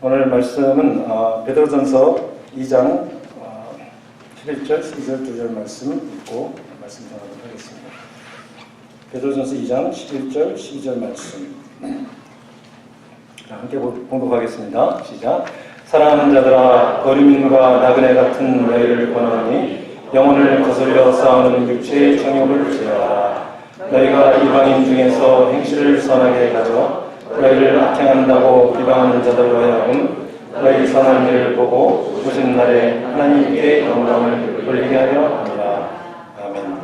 오늘 말씀은 베드로전서 2장 11절, 12절, 2절 말씀 읽고 말씀 전하도록 하겠습니다. 베드로전서 2장 11절, 12절 말씀 함께 봉독하겠습니다. 시작. 사랑하는 자들아, 거류민과 나그네 같은 너희를 권하노니 영혼을 거슬려 싸우는 육체의 정욕을 제하라. 너희가 이방인 중에서 행실을 선하게 가져 너희를 악행한다고 비방하는 자들로 하여금 너희 선한 일을 보고 오신 날에 하나님께 영광을 돌리게 하려 합니다. 아멘.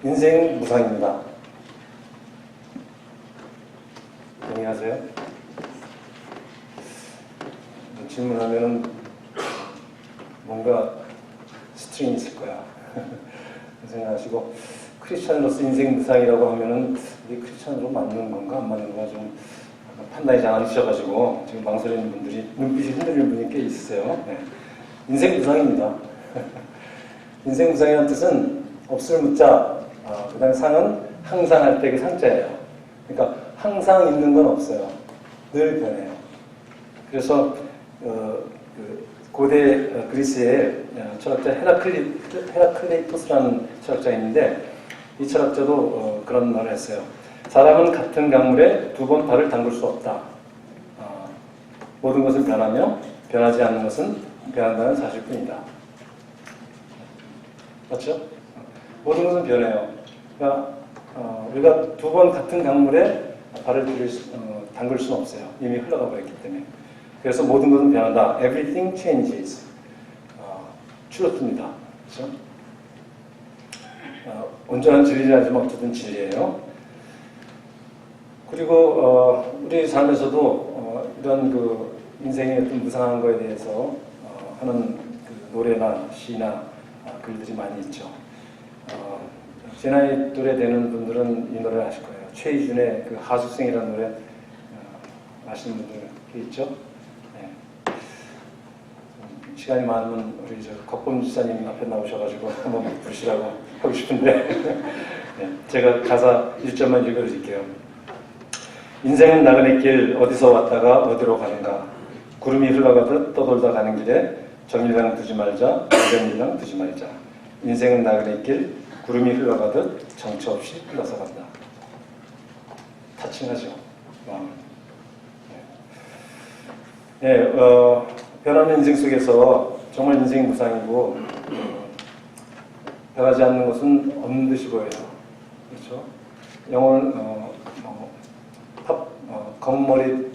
인생 무상입니다. 동의하세요? 질문하면은 뭔가 스트링이 있을 거야. 생각하시고, 크리스찬으로서 인생 무상이라고 하면은 이게 크리스찬으로 맞는 건가 안 맞는 건가 좀 판단이 잘 안 되셔가지고 지금 망설이는 분들이 눈빛이 흔들리는 분이 꽤 있으세요. 네. 인생 무상입니다. 인생 무상이라는 뜻은 없을 무자, 그 다음에 상은 항상 할 때 그 상자예요. 그러니까 항상 있는 건 없어요. 늘 변해요. 그래서 그 고대 그리스의 철학자 헤라클레이토스라는 철학자가 있는데 이 철학자도 그런 말을 했어요. 사람은 같은 강물에 두 번 발을 담글 수 없다. 모든 것은 변하며 변하지 않는 것은 변한다는 사실뿐이다. 맞죠? 모든 것은 변해요. 그러니까 우리가 두 번 같은 강물에 발을 담글 수는 없어요. 이미 흘러가 버렸기 때문에. 그래서 모든 것은 변한다. Everything changes. truth입니다. 그렇죠? 온전한 진리는 하지만 어쨌든 진리예요. 그리고 우리 삶에서도 이런 그 인생의 어떤 무상한 거에 대해서 하는 그 노래나 시나 글들이 많이 있죠. 제 나이 또래 되는 분들은 이 노래를 아실 거예요. 최희준의 그 하수생이라는 노래 아시는 분들 꽤 있죠. 네. 시간이 많으면 우리 곽범 지사님 앞에 나오셔가지고 한번 부르시라고 하고 싶은데 네. 제가 가사 1절만 읽어드릴게요. 인생은 나그네 길 어디서 왔다가 어디로 가는가. 구름이 흘러가듯 떠돌다 가는 길에 정일랑 두지 말자, 오전일랑 두지 말자. 인생은 나그네 길 구름이 흘러가듯 정처 없이 흘러서 간다. 타칭하죠. 네, 변하는 인생 속에서 정말 인생이 무상이고 변하지 않는 것은 없는 듯이 보여요. 그렇죠? 영혼은 검은 머리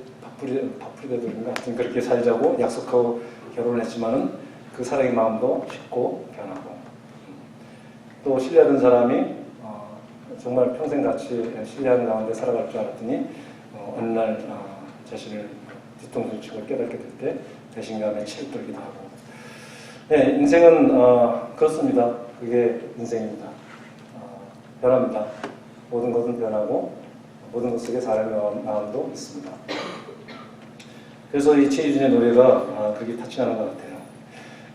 파프리데도인가 하여튼 그렇게 살자고 약속하고 결혼을 했지만은 그 사랑의 마음도 쉽고 변하고 또 신뢰하던 사람이 정말 평생 같이 신뢰하는 가운데 살아갈 줄 알았더니 어느 날 자신을 뒤통수 치고 깨닫게 될 때 배신감에 치를 떨기도 하고. 네, 인생은 그렇습니다. 그게 인생입니다. 변합니다. 모든 것은 변하고 모든 것 속에 사람의 마음도 있습니다. 그래서 이 최희준의 노래가 그게 타치하는 것 같아요.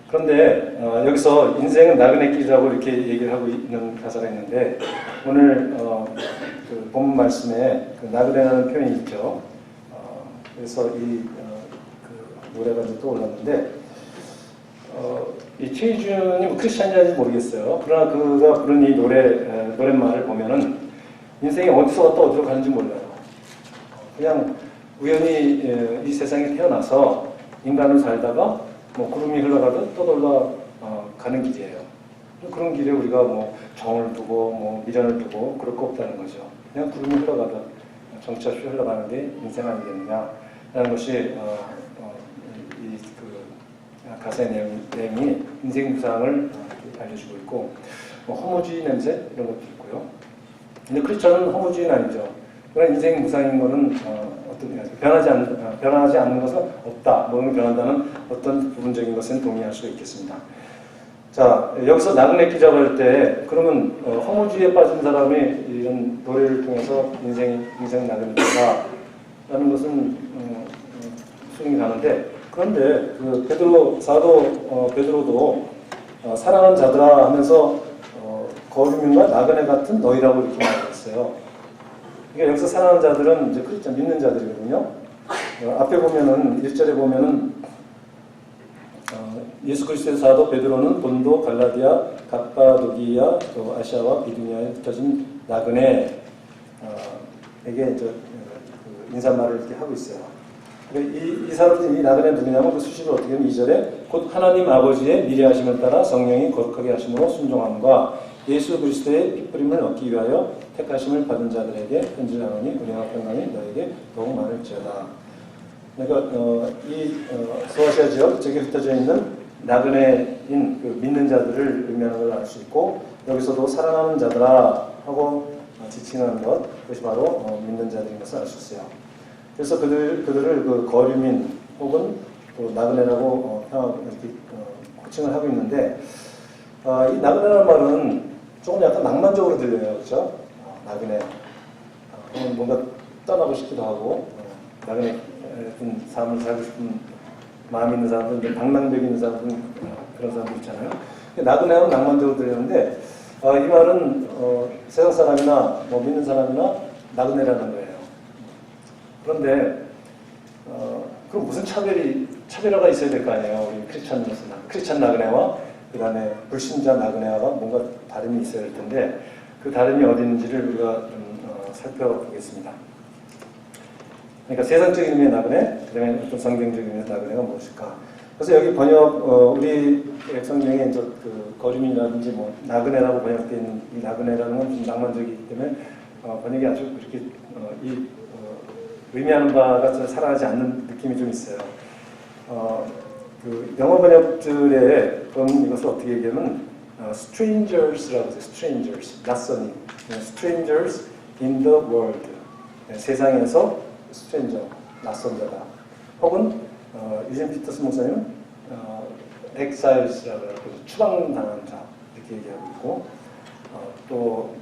그런데 여기서 인생은 나그네 길이라고 이렇게 얘기를 하고 있는 가사가 있는데 오늘 그 본문 말씀에 그 나그네라는 표현이 있죠. 그래서 이 그 노래가 이제 떠올랐는데 이 최희준이 뭐 크리스찬인지 모르겠어요. 그러나 그가 부른 이 노랫말을 보면은 인생이 어디서 왔다 어디로 가는지 몰라요. 그냥 우연히 이 세상에 태어나서 인간을 살다가 뭐 구름이 흘러가듯 떠돌다 가는 길이에요. 그런 길에 우리가 뭐 정을 두고 뭐 미련을 두고 그럴 거 없다는 거죠. 그냥 구름이 흘러가듯 정처 없이 흘러가는 게 인생 아니겠느냐라는 것이 그 가사의 내용이 인생 무상을 알려주고 있고 뭐 허무주의 냄새 이런 것도 있고요. 근데 크리스천은 허무주의는 아니죠. 그러나 인생 무상인 거는 변하지 않는 것은 없다. 뭐는 변한다는 어떤 부분적인 것은 동의할 수 있겠습니다. 자, 여기서 나그네 끼자고 할 때 그러면 허무주의에 빠진 사람이 이런 노래를 통해서 인생 나그네 끼다라는 것은 수긍이 가는데 그런데 그 사도 베드로도 사랑하는 자들아 하면서 거류민과 나그네 같은 너희라고 이렇게 말했어요. 그러니까 여기서 사랑하는 자들은 이제 크리스천 믿는 자들이거든요. 앞에 보면은 1절에 보면은 예수 그리스도의 사도 베드로는 본도, 갈라디아, 갑바도기아, 또 아시아와 비두니아에 흩어진 나그네에게 이제 그 인사말을 이렇게 하고 있어요. 이 사람들이 이 나그네 누구냐면 그 수식을 어떻게 하면 2절에 곧 하나님 아버지의 미래하심을 따라 성령이 거룩하게 하심으로 순종함과 예수 그리스도의 핏부림을 얻기 위하여 택하심을 받은 자들에게 편지를 하노니 우리가 평강이 너에게 더욱 많을지어다. 그러니까 소아시아 지역 저기 흩어져 있는 나그네인 그 믿는 자들을 의미하는 걸 알 수 있고 여기서도 사랑하는 자들아 하고 지칭하는 것 그것이 바로 믿는 자들인 것을 알 수 있어요. 그래서 그들을 그 거류민 혹은 또 나그네라고 이렇게 호칭을 하고 있는데 이 나그네라는 말은 조금 약간 낭만적으로 들려요, 그렇죠? 나그네 뭔가 떠나고 싶기도 하고 나그네 같은 삶을 살고 싶은 마음 있는 사람들, 방랑벽 있는 사람들 그런 사람들 있잖아요. 나그네하면 낭만적으로 들리는데 이 말은 세상 사람이나 뭐 믿는 사람이나 나그네라는 거예요. 그런데 그럼 무슨 차별화가 있어야 될 거 아니에요? 우리 크리스찬 나그네와 그 다음에 불신자 나그네와 뭔가 다름이 있어야 될 텐데 그 다름이 어디 있는지를 우리가 살펴보겠습니다. 그러니까 세상적인 의미의 나그네, 그 다음에 어떤 성경적인 의미의 나그네가 무엇일까? 그래서 여기 번역, 우리 성경에 이제 그 거류민이라든지 뭐 나그네라고 번역되어 있는 이 나그네라는 건 좀 낭만적이기 때문에 번역이 아주 그렇게 의미하는 바가 살아나지 않는 느낌이 좀 있어요. 그 영어 번역들에 보면 이것을 어떻게 얘기하면 strangers라고 해요. strangers, 낯선이. strangers in the world. 세상에서 stranger, 낯선 자다. 혹은 유진 피터스 목사님은 exiles라고 해요. 추방당한 자 이렇게 얘기하고 있고 또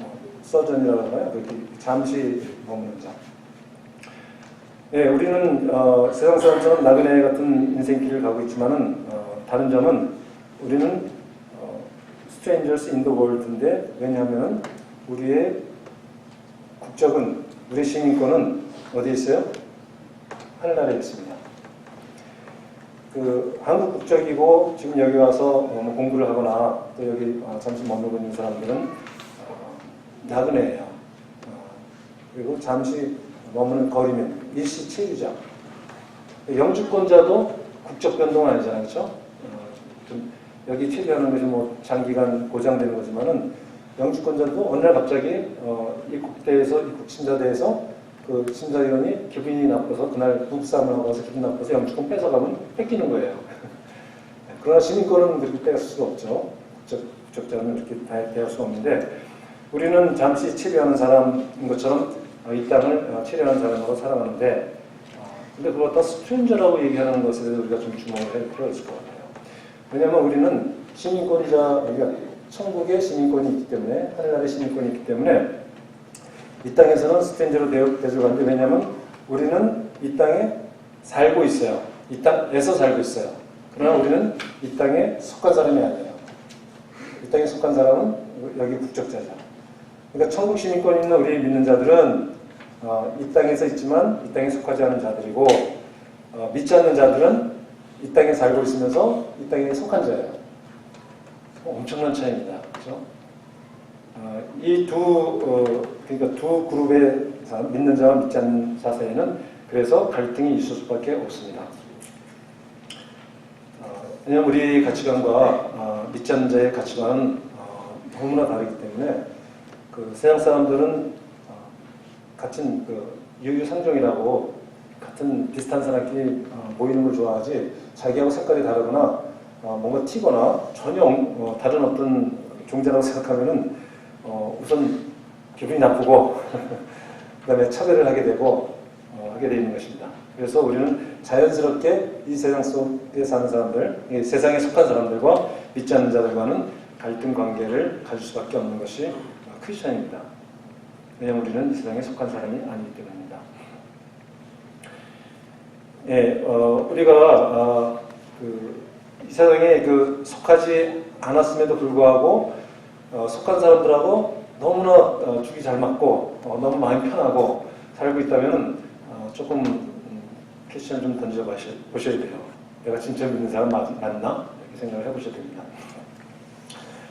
서전이라고 하나요? 그렇게 잠시 머무는 자. 예, 우리는 세상 사람처럼 나그네 같은 인생길을 가고 있지만은 다른 점은 우리는 strangers in the world인데 왜냐하면 우리의 국적은 우리의 시민권은 어디에 있어요? 하늘나라에 있습니다. 그 한국 국적이고 지금 여기 와서 뭐 공부를 하거나 또 여기 잠시 머물고 있는 사람들은 나그네예요. 그리고 잠시 머무는 거리면 일시체류자. 영주권자도 국적 변동은 아니잖아요, 그렇죠? 좀 여기 체류하는 것이 뭐 장기간 고장되는 거지만은 영주권자도 어느 날 갑자기 입국대에서 입국 심사대에서 그 심사위원이 기분이 나빠서 그날 부부싸움을 하고 와서 기분 나빠서 영주권 뺏어가면 뺏기는 거예요. 그러나 시민권은 그렇게 뺏을 수가 없죠. 국적자는 이렇게 다 대할 수가 없는데 우리는 잠시 체류하는 사람인 것처럼 이 땅을 체류하는 사람으로 살아가는데 근데 그걸 더 스트레인저라고 얘기하는 것에 대해서 우리가 좀 주목을 할 필요가 있을 것 같아요. 왜냐하면 우리는 시민권이자 우리가 천국의 시민권이 있기 때문에 하늘나라의 시민권이 있기 때문에 이 땅에서는 스트레인저로 대접하는데 왜냐하면 우리는 이 땅에 살고 있어요. 이 땅에서 살고 있어요. 그러나 우리는 이 땅에 속한 사람이 아니에요. 이 땅에 속한 사람은 여기 국적자죠. 그러니까 천국 시민권 있는 우리 믿는 자들은 이 땅에서 있지만 이 땅에 속하지 않은 자들이고 믿지 않는 자들은 이 땅에 살고 있으면서 이 땅에 속한 자예요. 엄청난 차이입니다. 그렇죠? 그러니까 두 그룹의 믿는 자와 믿지 않는 자 사이에는 그래서 갈등이 있을 수밖에 없습니다. 왜냐하면 우리 가치관과 믿지 않는 자의 가치관은 너무나 다르기 때문에 그 세상 사람들은 같은 그 유유상종이라고 같은 비슷한 사람끼리 모이는 걸 좋아하지 자기하고 색깔이 다르거나 뭔가 튀거나 전혀 다른 어떤 종자라고 생각하면은 우선 기분이 나쁘고 그 다음에 차별을 하게 되고 하게 되는 것입니다. 그래서 우리는 자연스럽게 이 세상 속에 사는 사람들, 이 세상에 속한 사람들과 믿지 않는 자들과는 갈등 관계를 가질 수밖에 없는 것이 크리스천입니다. 왜냐하면 우리는 이 세상에 속한 사람이 아니기 때문입니다. 예, 우리가 이 세상에 속하지 않았음에도 불구하고 속한 사람들하고 너무나 죽이 잘 맞고 너무 마음이 편하고 살고 있다면 조금 퀘스천을 좀 던져 보셔야 돼요. 내가 진짜 믿는 사람 맞나? 이렇게 생각을 해보셔야 됩니다.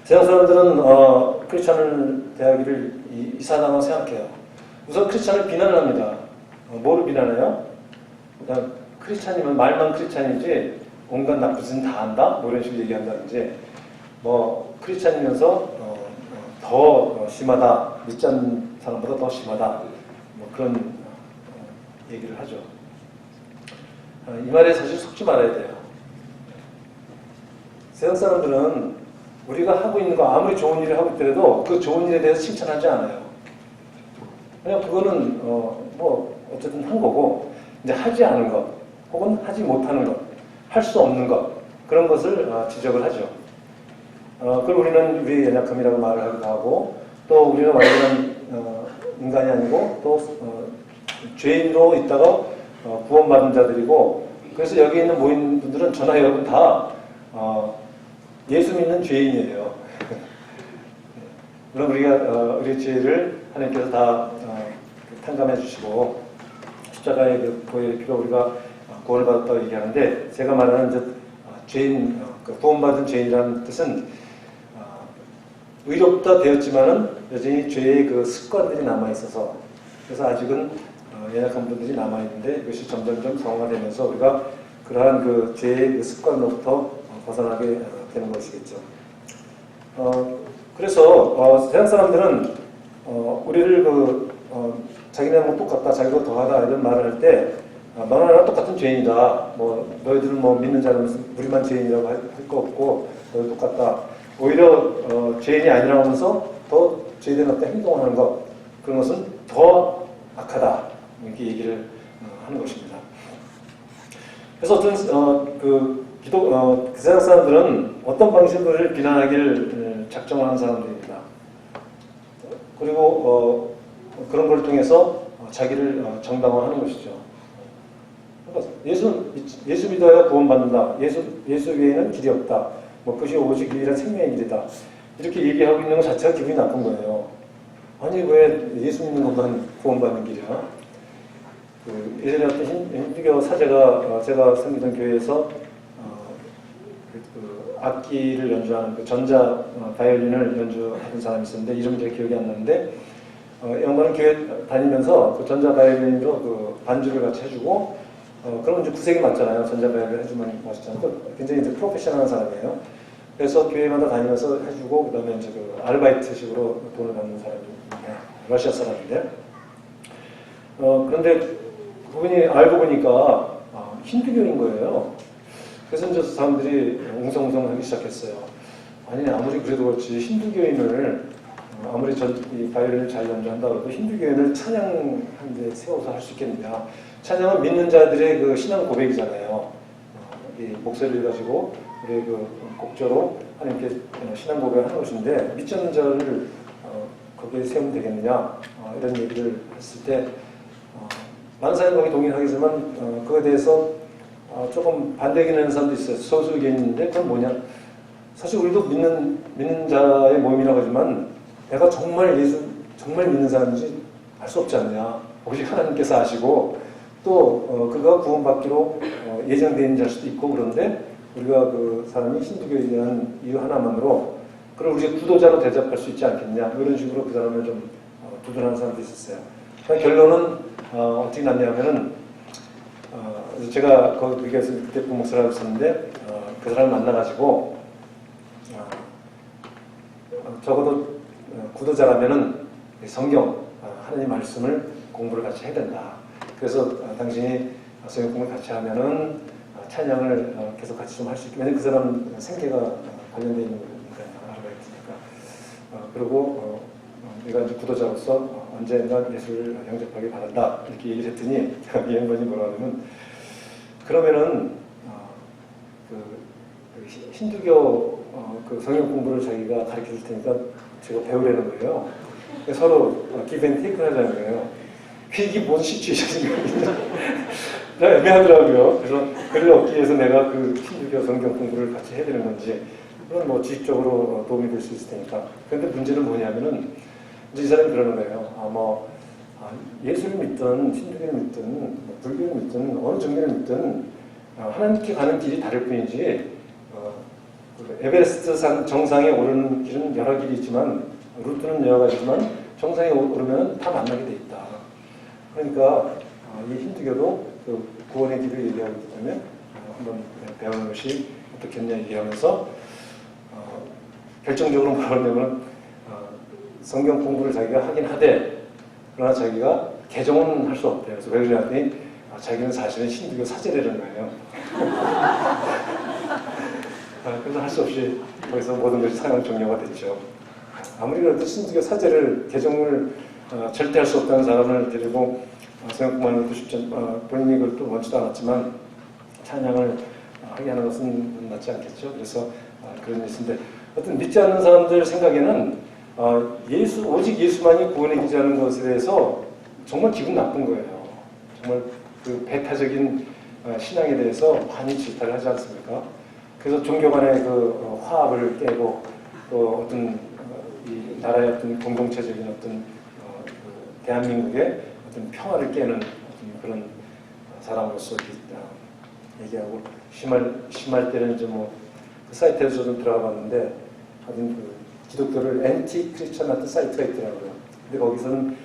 세상 사람들은 크리스찬을 대하기를 이상하다고 생각해요. 우선 크리스찬을 비난을 합니다. 뭐를 비난해요? 그냥 크리스찬이면 말만 크리스찬이지 온갖 나쁜 짓은 다 한다? 뭐 이런 식으로 얘기한다든지 뭐 크리스찬이면서 더 심하다, 믿지 않는 사람보다 더 심하다, 뭐 그런 얘기를 하죠. 이 말에 사실 속지 말아야 돼요. 세상 사람들은 우리가 하고 있는 거 아무리 좋은 일을 하고 있더라도 그 좋은 일에 대해서 칭찬하지 않아요. 그냥 그거는 뭐 어쨌든 한 거고, 이제 하지 않은 것 혹은 하지 못하는 것, 할 수 없는 것, 그런 것을 지적을 하죠. 그걸 우리는 우리의 연약함이라고 말을 하기도 하고, 또 우리는 완전한 인간이 아니고 또 죄인으로 있다가 구원받은 자들이고, 그래서 여기 있는 모인 분들은 저나 여러분 다 예수 믿는 죄인이에요. 물론 우리가 우리의 죄를 하나님께서 다 탕감해 주시고 십자가의 그 보혈의 피로 우리가 구원을 받았다고 얘기하는데, 제가 말하는 이제 죄인, 구원받은 죄인이라는 뜻은 의롭다 되었지만은 여전히 죄의 그 습관들이 남아 있어서, 그래서 아직은 연약한 분들이 남아 있는데 이것이 점점점 성화되면서 우리가 그러한 그 죄의 그 습관으로부터 벗어나게 되는 것이겠죠. 그래서 세상 사람들은 우리를 자기네랑 똑같다, 자기가 더하다 이런 말을 할 때 너나 나랑 똑같은 죄인이다. 뭐 너희들은 뭐 믿는 자라면서 우리만 죄인이라고 할 거 없고 너희 똑같다. 오히려 죄인이 아니라고 하면서 더 죄된 어떤 행동을 하는 것, 그런 것은 더 악하다, 이렇게 얘기를 하는 것입니다. 그래서 어떤 그 세상 사람들은 어떤 방식으로 비난하기를 작정하는 사람들입니다. 그리고 그런 걸 통해서 자기를 정당화하는 것이죠. 그러니까 예수 믿어야 구원받는다. 예수 외에는 길이 없다. 뭐 그것이 오직 유일한 생명의 길이다. 이렇게 얘기하고 있는 것 자체가 기분이 나쁜 거예요. 아니 왜 예수 믿는 것만 구원받는 길이야? 예전에 어떤 힌두교 사제가 제가 섬기던 교회에서 악기를 연주하는 그 전자 바이올린을 연주하는 사람이 있었는데 이름이 잘 기억이 안 나는데 양반은 교회 다니면서 그 전자 바이올린으로 그 반주를 같이 해주고 그러면 이제 구색이 맞잖아요. 전자 바이올린 해주면 멋있잖아요. 굉장히 이제 프로페셔널한 사람이에요. 그래서 교회마다 다니면서 해주고 그다음에 이제 그 아르바이트식으로 돈을 받는 사람인데 러시아 사람인데 그런데 그분이 알고 보니까 힌두교인 거예요. 그래서 이제 사람들이 웅성웅성하기 시작했어요. 아니 아무리 그래도 그렇지 힌두교인을 아무리 이 바이올린을 잘 연주한다 그래도 힌두교인을 찬양하는 데 세워서 할 수 있겠느냐. 찬양은 믿는 자들의 그 신앙 고백이잖아요. 이 목소리를 가지고 우리의 그 곡조로 하나님께 신앙 고백을 하는 것인데 믿지 않는 자를 거기에 세우면 되겠느냐, 이런 얘기를 했을 때 많은 사람이 거기 동의하겠지만 그거에 대해서 조금 반대 의견하는 사람도 있어요. 소수 의견인데 그건 뭐냐? 사실 우리도 믿는 자의 모임이라고 하지만 내가 정말 믿는 사람인지 알 수 없지 않느냐. 오직 하나님께서 아시고 또 그가 구원받기로 예정되어 있는 자일 수도 있고, 그런데 우리가 그 사람이 힌두교에 대한 이유 하나만으로 그걸 우리가 구도자로 대접할 수 있지 않겠냐, 이런 식으로 그 사람을 좀 두둔하는 사람도 있었어요. 그러니까 결론은 어떻게 났냐면은 제가 거기 가서 그때 부목사라고 했었는데 그 사람을 만나가지고 적어도 구도자라면은 성경 하나님 말씀을 공부를 같이 해야 된다. 그래서 당신이 성경 공부를 같이 하면은 찬양을 계속 같이 좀 할 수 있게. 왜냐면 그 사람 생계가 관련되어 있는 거니까요. 아르바이트니까. 그리고 내가 이제 구도자로서 언젠가 예수를 영접하길 바란다. 이렇게 얘기를 했더니 이 양반이 뭐라 하냐면, 그러면은 그 힌두교 그 성경 공부를 자기가 가르쳐 줄 테니까 제가 배우라는 거예요. 서로 기브 앤 테이크를 하자는 거예요. 이게 뭔 시츄에이션인가 애매하더라고요. 그래서 그를 얻기 위해서 내가 그 힌두교 성경 공부를 같이 해야 되는 건지, 그건 뭐 지식적으로 도움이 될 수 있을 테니까. 그런데 문제는 뭐냐면은 이제 이 사람이 그러는 거예요. 예수를 믿든 힌두교를 믿든 불교를 믿든 어느 종교를 믿든 하나님께 가는 길이 다를 뿐이지 에베레스트 산 정상에 오르는 길은 여러 길이 있지만 루트는 여러 가지지만 정상에 오르면 다 만나게 돼 있다. 그러니까 이 힌두교도 그 구원의 길을 얘기하기 때문에 한번 배우는 것이 어떻겠냐 얘기하면서 결정적으로 뭐라냐면 성경 공부를 자기가 하긴 하되 그러나 자기가 개종은 할 수 없대요. 그래서 왜 그러냐니 자기는 사실은 힌두교 사제라는 거예요. 그래서 할 수 없이 거기서 모든 것이 상향 종료가 됐죠. 아무리 그래도 힌두교 사제를 개종을 절대 할 수 없다는 사람을 데리고 생각만 해도 쉽지 본인이 그걸 또 원치도 않았지만 찬양을 하게 하는 것은 낫지 않겠죠. 그래서 그런 일인데 어떤 믿지 않는 사람들 생각에는 오직 예수만이 구원의 길이라는 것에 대해서 정말 기분 나쁜 거예요. 정말 그 배타적인 신앙에 대해서 많이 질타를 하지 않습니까? 그래서 종교 간의 그 화합을 깨고 또 어떤 이 나라의 어떤 공동체적인 어떤 대한민국의 어떤 평화를 깨는 어떤 그런 사람으로서 얘기하고 심할 때는 이제 그 사이트에서 좀 들어가 봤는데 하여튼 그 기독교를 엔티 크리스천 사이트가 있더라고요. 근데 거기서는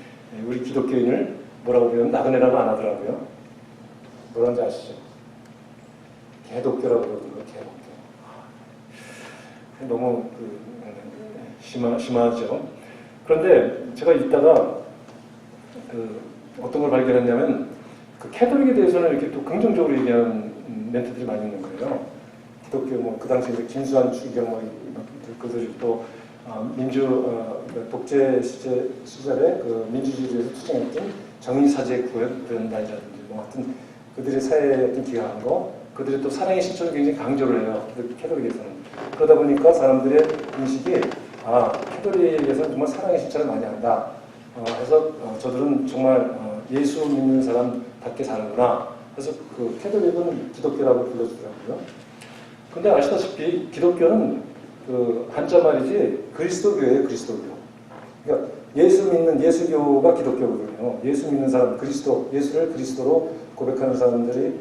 우리 기독교인을 뭐라고 그러면 나그네라고 안 하더라고요. 뭐라는지 아시죠? 개독교라고 그러더라고요. 개독교. 너무 심하죠. 그런데 제가 있다가 어떤 걸 발견했냐면 그 캐톨릭에 대해서는 이렇게 또 긍정적으로 얘기하는 멘트들이 많이 있는 거예요. 기독교 그 당시에 김수환 추기경 그들이 또 독재 시절에 그 민주주의에서 투쟁했던 정의사제 구현단이라든지 하여튼 그들의 사회에 어떤 기여한 거, 그들의 또 사랑의 실천을 굉장히 강조를 해요. 캐톨릭에서는. 그러다 보니까 사람들의 인식이 캐톨릭에서는 정말 사랑의 실천을 많이 한다. 해서 저들은 정말 예수 믿는 사람답게 사는구나. 그래서 그 캐톨릭은 기독교라고 불러주더라고요. 근데 아시다시피 기독교는 그 한자 말이지 그리스도교예요. 그리스도교. 그러니까 예수 믿는 예수교가 기독교거든요. 예수 믿는 사람, 예수를 그리스도로 고백하는 사람들이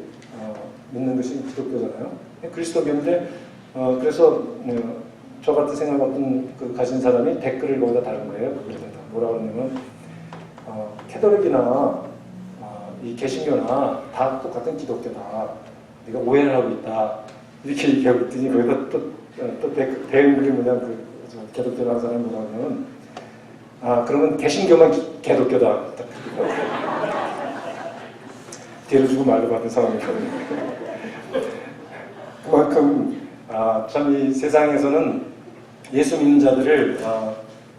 믿는 것이 기독교잖아요. 그리스도교인데 그래서 저 같은 생각 어떤 가진 사람이 댓글을 거기다 다른 거예요. 뭐라고 하냐면 캐톨릭이나 이 개신교나 다 똑같은 기독교다. 네가 오해를 하고 있다. 이렇게 얘기하고 있더니 거기다 또 대응글이 뭐냐 개독교라는 사람이 뭐라고 하면 그러면 개신교만 개독교다. 뒤를 주고 말로 받은 상황이거든요. 그만큼 참 이 세상에서는 예수 믿는 자들을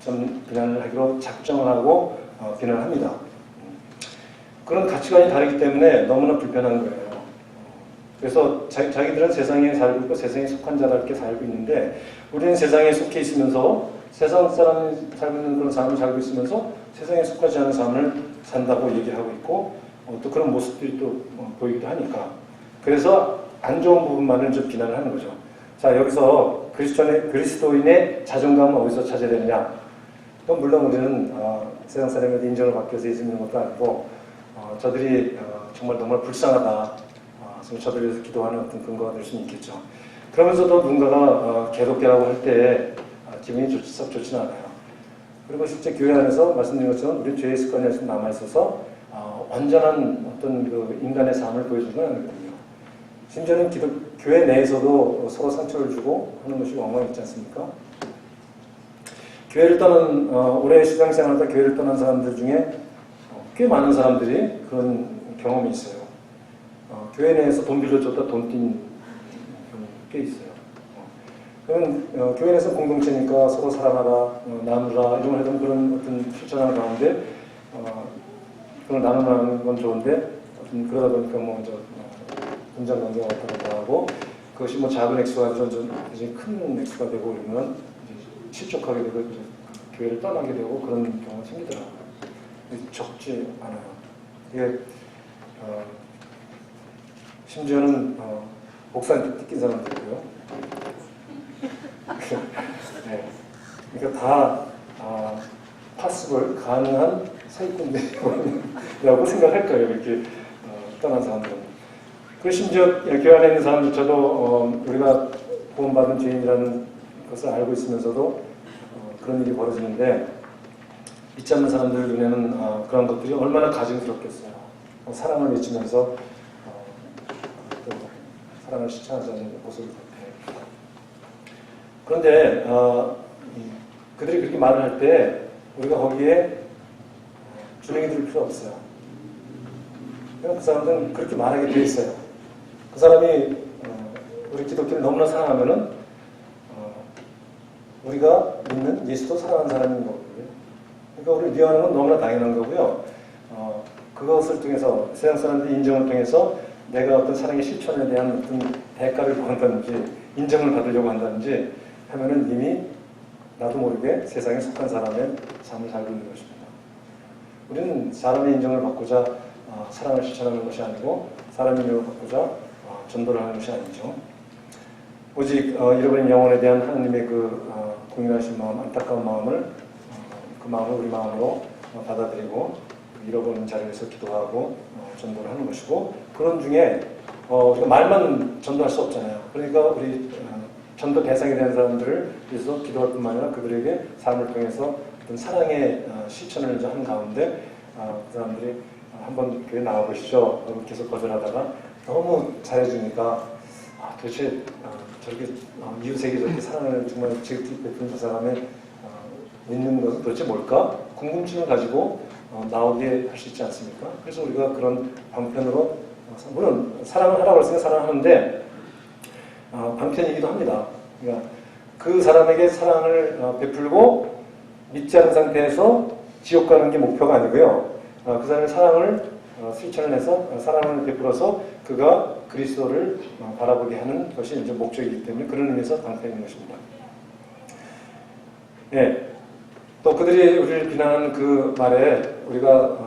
좀 비난을 하기로 작정을 하고 비난을 합니다. 그런 가치관이 다르기 때문에 너무나 불편한 거예요. 그래서 자기들은 세상에 살고 있고 세상에 속한 자답게 살고 있는데 우리는 세상에 속해 있으면서 세상 사람이 살고 있는 그런 삶을 살고 있으면서 세상에 속하지 않은 삶을 산다고 얘기하고 있고 또 그런 모습들이 또 보이기도 하니까 그래서 안 좋은 부분만을 좀 비난을 하는 거죠. 자, 여기서 그리스도인의 자존감은 어디서 찾아야 되느냐? 그럼 물론 우리는 세상 사람에게 인정을 받기 위해서 예수 믿는 것도 아니고 저들이 정말 불쌍하다. 저들을 위해서 기도하는 어떤 근거가 될 수는 있겠죠. 그러면서도 누군가가 개독교라고 할 때 기분이 썩 좋지는 않아요. 그리고 실제 교회 안에서 말씀드린 것처럼 우리 죄의 습관이 아직 남아있어서 완전한 어떤 그 인간의 삶을 보여주는 건 아니거든요. 심지어는 교회 내에서도 서로 상처를 주고 하는 것이 왕왕 있지 않습니까? 교회를 떠난 올해 신앙생활하다 교회를 떠난 사람들 중에 꽤 많은 사람들이 그런 경험이 있어요. 교회 내에서 돈 빌려줬다 돈 띈 꽤 있어요. 그러면 교회 내에서 공동체니까 서로 사랑하라, 나누라 이런 걸 하던 그런 어떤 실천하는 가운데 그걸 나누는 건 좋은데 그러다 보니까 분장 관계가 왔다 갔다 하고 그것이 작은 액수가 아니라 굉장히 큰 액수가 되고 이러면 실족하게 되고 교회를 떠나게 되고 그런 경우가 생기더라고요. 적지 않아요. 이게 심지어는 목사한테 뜯긴 사람도 있고요. 네. 그러니까 다 파스볼 가능한 사기꾼들이라고 생각할 거예요. 이렇게 떠난 사람들은. 그 심지어 교회 안에 있는 사람들조차도 우리가 구원받은 죄인이라는 것을 알고 있으면서도 그런 일이 벌어지는데 믿지 않는 사람들 눈에는 그런 것들이 얼마나 가증스럽겠어요. 사랑을 외치면서 또 사랑을 실천하지 않는 모습을 같아요. 그런데 그들이 그렇게 말을 할 때 우리가 거기에 주눅이 들 필요 없어요. 그냥 그 사람들은 그렇게 말하게 돼 있어요. 그 사람이 우리 기독교를 너무나 사랑하면은 우리가 믿는 예수도 사랑하는 사람인 거고요. 그러니까 우리를 미워하는 건 너무나 당연한 거고요. 그것을 통해서 세상 사람들의 인정을 통해서 내가 어떤 사랑의 실천에 대한 어떤 대가를 구한다든지 인정을 받으려고 한다든지 하면은 이미 나도 모르게 세상에 속한 사람의 삶을 살고 있는 것입니다. 우리는 사람의 인정을 받고자 사랑을 실천하는 것이 아니고 사람의 인정을 받고자 전도를 하는 것이 아니죠. 오직 잃어버린 영혼에 대한 하나님의 그 공연하신 마음, 안타까운 마음을 그 마음을 우리 마음으로 받아들이고 잃어버린 자를 위해서 기도하고 전도를 하는 것이고, 그런 중에 우리가 말만 전도할 수 없잖아요. 그러니까 우리 전도 대상이 되는 사람들을 위해서 기도할 뿐만 아니라 그들에게 삶을 통해서 어떤 사랑의 실천을 하는 가운데 그 사람들이 한번 교회 나와보시죠. 계속 거절하다가 너무 잘해주니까 도대체 저렇게 이웃에게 저렇게 사랑을 정말 지극히 베푼 저 사람의 믿는 것은 도대체 뭘까? 궁금증을 가지고 나오게 할 수 있지 않습니까? 그래서 우리가 그런 방편으로 물론 사랑을 하라고 했으니까 사랑하는데 방편이기도 합니다. 그러니까 그 사람에게 사랑을 베풀고 믿지 않은 상태에서 지옥 가는 게 목표가 아니고요. 그 사람의 사랑을 실천을 해서 사랑을 베풀어서 그가 그리스도를 바라보게 하는 것이 이제 목적이기 때문에 그런 의미에서 방편인 것입니다. 네. 또 그들이 우리를 비난하는 그 말에 우리가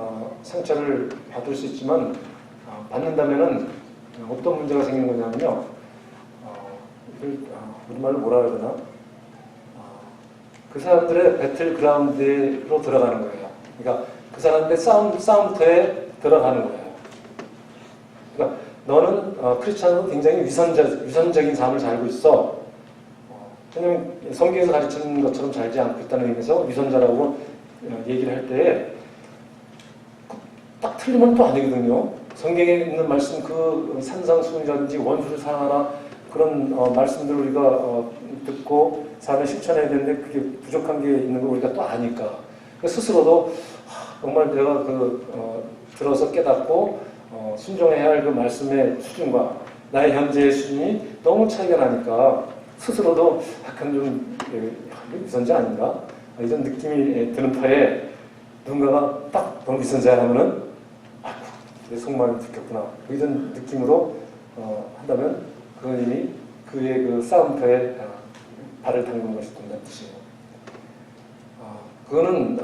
상처를 받을 수 있지만 받는다면은 어떤 문제가 생기는 거냐면요. 우리말로 뭐라 해야 되나? 그 사람들의 배틀그라운드로 들어가는 거예요. 그러니까 그 사람들의 싸움터에 들어가는 거예요. 그러니까 너는 크리스찬으로 굉장히 위선적인 삶을 살고 있어. 왜냐면 성경에서 가르치는 것처럼 살지 않고 있다는 의미에서 위선자라고 얘기를 할 때 딱 틀리면 또 아니거든요. 성경에 있는 말씀 그 산상수훈이라든지 원수를 사랑하라 그런 말씀들을 우리가 듣고 삶에 실천해야 되는데 그게 부족한 게 있는 걸 우리가 또 아니까 스스로도 정말 내가 들어서 깨닫고 순종해야 할 그 말씀의 수준과 나의 현재의 수준이 너무 차이가 나니까 스스로도 약간 좀 위선자 아닌가? 이런 느낌이 드는 터에 누군가가 딱 너무 위선자야 하면은 내 속마음이 들켰구나. 이런 느낌으로 한다면 그건 이미 그의 그 싸움터에 발을 담근 것이 된다는 뜻이에요. 그거는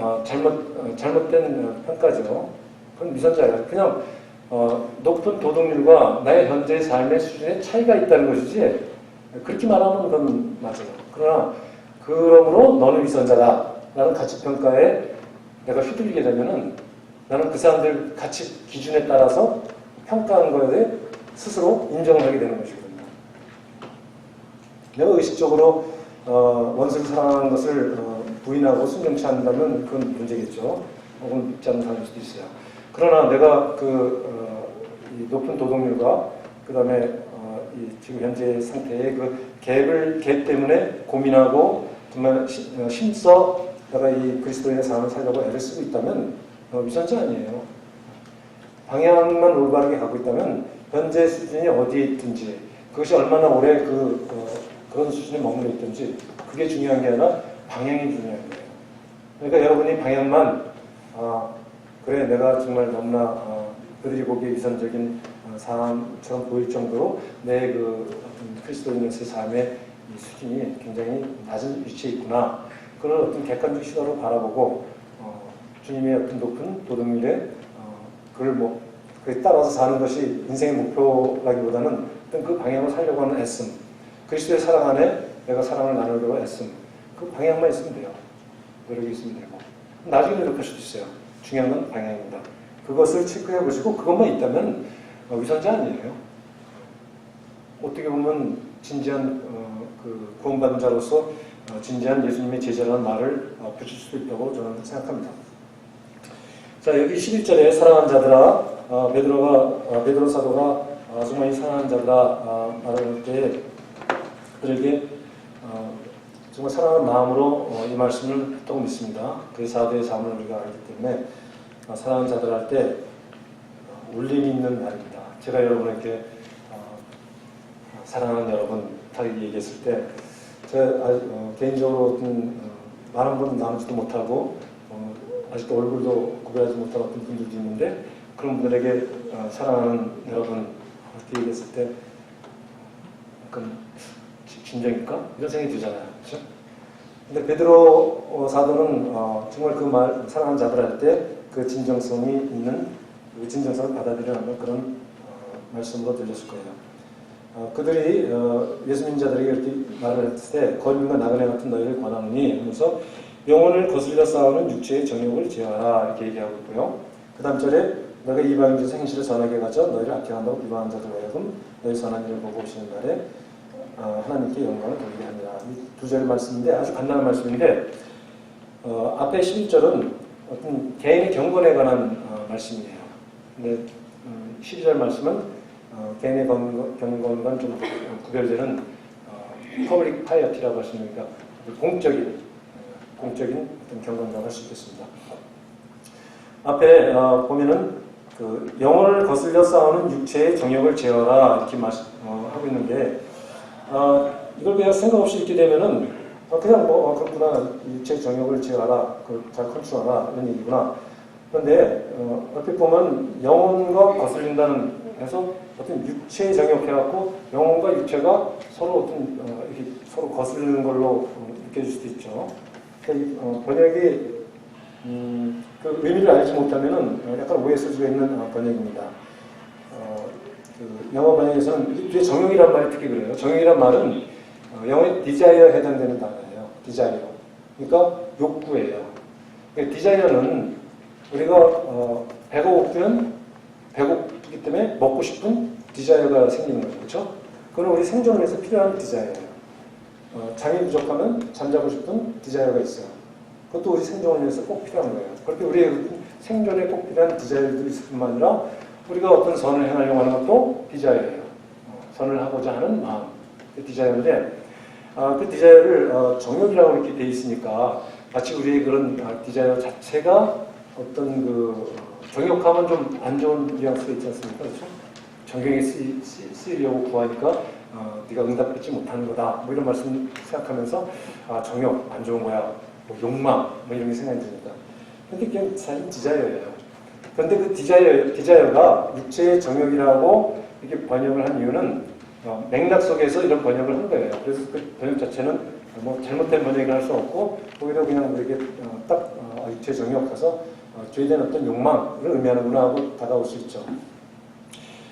잘못된 평가죠. 그건 위선자예요. 그냥 높은 도덕률과 나의 현재의 삶의 수준에 차이가 있다는 것이지 그렇게 말하면 그건 맞아요. 그러나 그러므로 너는 위선자다 라는 가치평가에 내가 휘둘리게 되면은 나는 그 사람들 가치 기준에 따라서 평가한 거에 대해 스스로 인정을 하게 되는 것이거든요. 내가 의식적으로 원수를 사랑하는 것을 부인하고 순종치 않는다면 그건 문제겠죠. 혹은 믿지 않는 사람일 수도 있어요. 그러나 내가 이 높은 도덕률과 그 다음에 지금 현재 상태의 그 갭 때문에 고민하고 정말 힘써 내가 이 그리스도인의 삶을 살려고 애를 쓰고 있다면 위선자 아니에요. 방향만 올바르게 가고 있다면 현재 수준이 어디에 있든지 그것이 얼마나 오래 그런 수준에 머물러 있든지 그게 중요한 게 아니라 방향이 중요한 거예요. 그러니까 여러분이 방향만 그래 내가 정말 너무나 그들이 보기에 위선적인 사람처럼 보일 정도로 내 그리스도인으로서의 삶의 이 수준이 굉장히 낮은 위치에 있구나. 그런 어떤 객관적 시각으로 바라보고 주님의 어떤 높은 도덕률에 그에 따라서 사는 것이 인생의 목표라기보다는 어떤 그 방향으로 살려고 하는 애씀, 그리스도의 사랑 안에 내가 사랑을 나누려고 애씀, 그 방향만 있으면 돼요. 노력이 있으면 되고. 나중에 노력할 수도 있어요. 중요한 건 방향입니다. 그것을 체크해 보시고 그것만 있다면 위선자 아니에요. 어떻게 보면 진지한 그 구원받은 자로서 진지한 예수님의 제자라는 말을 붙일 수도 있다고 저는 생각합니다. 자, 여기 11절에 사랑하는 자들아, 베드로 사도가 정말 이 사랑하는 자들아 말할 때 그들에게 정말 사랑하는 마음으로 이 말씀을 했다고 믿습니다. 그 사도의 삶을 우리가 알기 때문에 사랑하는 자들 할 때 울림이 있는 말입니다. 제가 여러분에게 사랑하는 여러분 다 얘기했을 때 제가 개인적으로 어떤 많은 분 나누지도 못하고 아직도 얼굴도 구별하지 못한 어떤 분들도 있는데 그런 분들에게 사랑하는 여러분 이렇게 얘기했을 때 약간 진정일까? 이런 생각이 들잖아요. 그렇죠? 근데 베드로 사도는 정말 그 말 사랑하는 자들 할 때 그 진정성이 있는 그 진정성을 받아들여는 그런 말씀으로 들렸을 거예요. 그들이 예수 믿는 자들에게 이렇게 말을 했을 때 거짓과 나그네 같은 너희를 권하노니 하면서 영혼을 거슬려 싸우는 육체의 정욕을 제어하라 이렇게 얘기하고 있고요. 그 다음 절에 너가 이방인에서 행실을 선하게 가져 너희를 악행한다고 비방한 자들로 하여금 너희 선한 일을 보고 오시는 날에 하나님께 영광을 돌리게 합니다. 이 두 절 말씀인데 아주 간단한 말씀인데 앞에 11절은 어떤 개인의 경건에 관한 말씀이에요. 근데 12절 말씀은 개인의 경건과는 좀 구별되는 퍼블릭 파이어티라고 할 수 있는 그러니까 공적인 어떤 경건이라고 할 수 있겠습니다. 앞에 보면은 그 영혼을 거슬려 싸우는 육체의 정욕을 제어라 이렇게 하고 있는데 이걸 그냥 생각 없이 읽게 되면은 그냥 그렇구나 육체의 정욕을 제어하라 잘 컨트롤하라 이런 얘기구나. 그런데 얼핏 보면 영혼과 거슬린다는 해서 어떤 육체의 정욕해갖고 영혼과 육체가 서로 어떤 이렇게 서로 거슬리는 걸로 느껴질 수도 있죠. 번역이 그 의미를 알지 못하면은 약간 오해 소지가 있는 번역입니다. 그 영어 번역에서는 이게 정욕이란 말이 특히 그래요. 정욕이란 말은 영어의 디자이어에 해당되는 단어예요. 디자이어. 그러니까 욕구예요. 그러니까 디자이어는 우리가 배가 고프면 배고프기 때문에 먹고 싶은 디자이어가 생기는 거죠. 그렇죠? 그건 우리 생존을 위해서 필요한 디자이어예요. 잠이 부족하면 잠자고 싶은 디자이어가 있어요. 그것도 우리 생존을 위해서 꼭 필요한 거예요. 그렇게 우리의 생존에 꼭 필요한 디자이어들이 있을 뿐만 아니라 우리가 어떤 선을 행하려고 하는 것도 디자이어예요. 선을 하고자 하는 마음, 그 디자이어인데 그 디자이어를 정욕이라고 이렇게 돼 있으니까 마치 우리의 그런 디자이어 자체가 어떤 그 정욕하면 좀 안 좋은 뉘앙스가 있지 않습니까? 그렇죠? 정경에 쓰이려고 구하니까 네가 응답받지 못하는 거다. 뭐 이런 말씀 생각하면서 정욕 안 좋은 거야. 뭐 욕망 뭐 이런 게 생각이 듭니다. 근데 그게 사실 디자이어예요. 그런데 그 디자이어가 육체의 정욕이라고 이렇게 번역을 한 이유는 맥락 속에서 이런 번역을 한 거예요. 그래서 그 번역 자체는 뭐 잘못된 번역이라 할 수 없고 오히려 그냥 우리에게 딱 육체 정욕 가서 죄된 어떤 욕망을 의미하는구나 하고 다가올 수 있죠.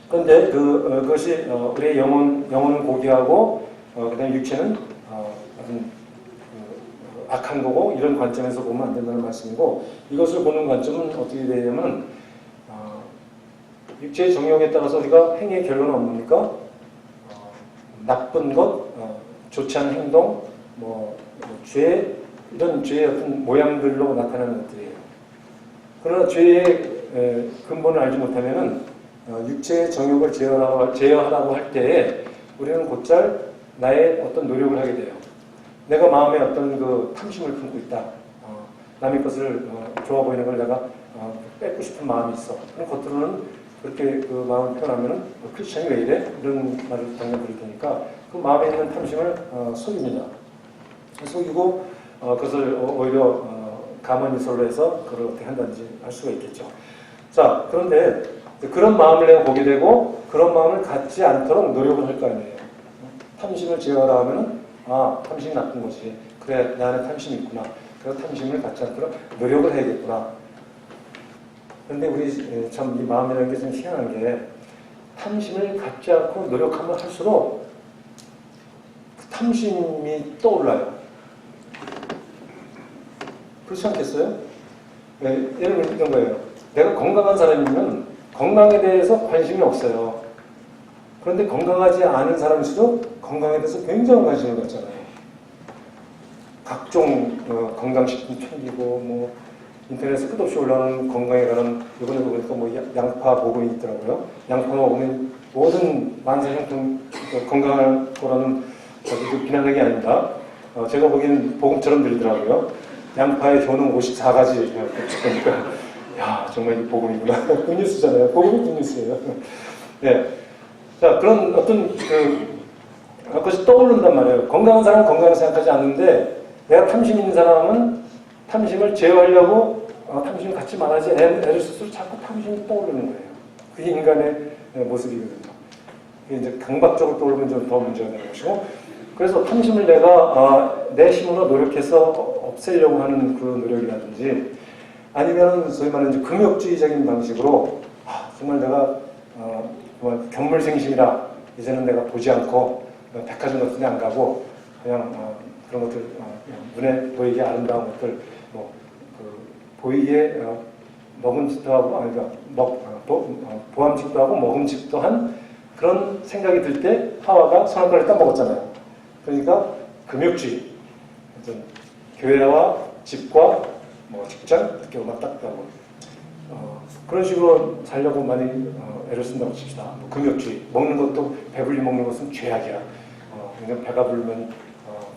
그런데 그것이 우리의 영혼은 고귀하고 그다음에 육체는 어떤 악한 거고 이런 관점에서 보면 안 된다는 말씀이고 이것을 보는 관점은 어떻게 되냐면 육체의 정욕에 따라서 우리가 행위의 결론은 뭡니까? 나쁜 것, 좋지 않은 행동, 죄 이런 죄의 어떤 모양들로 나타나는 것들이에요. 그러나 죄의 근본을 알지 못하면은 육체의 정욕을 제어하라고 할 때에 우리는 곧잘 나의 어떤 노력을 하게 돼요. 내가 마음에 어떤 그 탐심을 품고 있다. 남의 것을 좋아 보이는 걸 내가 뺏고 싶은 마음이 있어. 그런 겉으로는 그렇게 그 마음을 표현하면은 크리스천이 왜 이래? 이런 말을 당연히 들을 테니까 그 마음에 있는 탐심을 속입니다. 속이고 그것을 오히려 가만히설로 해서 그걸 어떻게 한다든지 할 수가 있겠죠. 자, 그런데 그런 마음을 내가 보게 되고 그런 마음을 갖지 않도록 노력을 할 거 아니에요. 탐심을 제어하라 하면은 탐심이 나쁜 거지. 그래, 내 안에 탐심이 있구나. 그래서 탐심을 갖지 않도록 노력을 해야겠구나. 그런데 우리 참 이 마음이라는 게 좀 희한한 게 탐심을 갖지 않고 노력하면 할수록 그 탐심이 떠올라요. 그렇지 않겠어요? 예를 들면 이런 거예요. 내가 건강한 사람이면 건강에 대해서 관심이 없어요. 그런데 건강하지 않은 사람일수록 건강에 대해서 굉장한 관심을 갖잖아요. 각종 건강식품 챙기고 뭐 인터넷에 끝없이 올라오는 건강에 관한 이번에 보니까 뭐 양파 복음이 있더라고요. 양파 먹으면 모든 만사형통 건강할 거라는 비난하기 아닙니다. 제가 보기엔 복음처럼 들리더라고요. 양파의 효능 54가지 보니까 야 정말 이 복음이구나. 굿뉴스잖아요. 복음이 굿뉴스예요. 네. 자 그런 어떤 그것이 떠오른단 말이에요. 건강한 사람은 건강을 생각하지 않는데 내가 탐심 있는 사람은 탐심을 제어하려고 탐심을 갖지 말아야지 애를 쓸수록 자꾸 탐심이 떠오르는 거예요. 그게 인간의 모습이거든요. 그게 이제 강박적으로 떠오르면 좀 더 문제가 되는 것이고 그래서 탐심을 내가 내 힘으로 노력해서 없애려고 하는 그 노력이라든지 아니면 소위 말하는 이제 금욕주의적인 방식으로 정말 내가 정말 견물생심이라 이제는 내가 보지 않고 백화점 같은 데 안 가고 그냥 그런 것들 눈에 보이게 아름다운 것들 보이게 먹음직도 하고 보암직도 하고 먹음직도 한 그런 생각이 들 때 하와가 선악과를 따먹었잖아요. 그러니까 금욕주의, 교회와 집과 뭐 직장 이렇게 맞닥뜨리고 그런 식으로 살려고 많이 애를 쓴다고 칩시다. 뭐 금욕주의, 먹는 것도 배불리 먹는 것은 죄악이야. 그냥 배가 부르면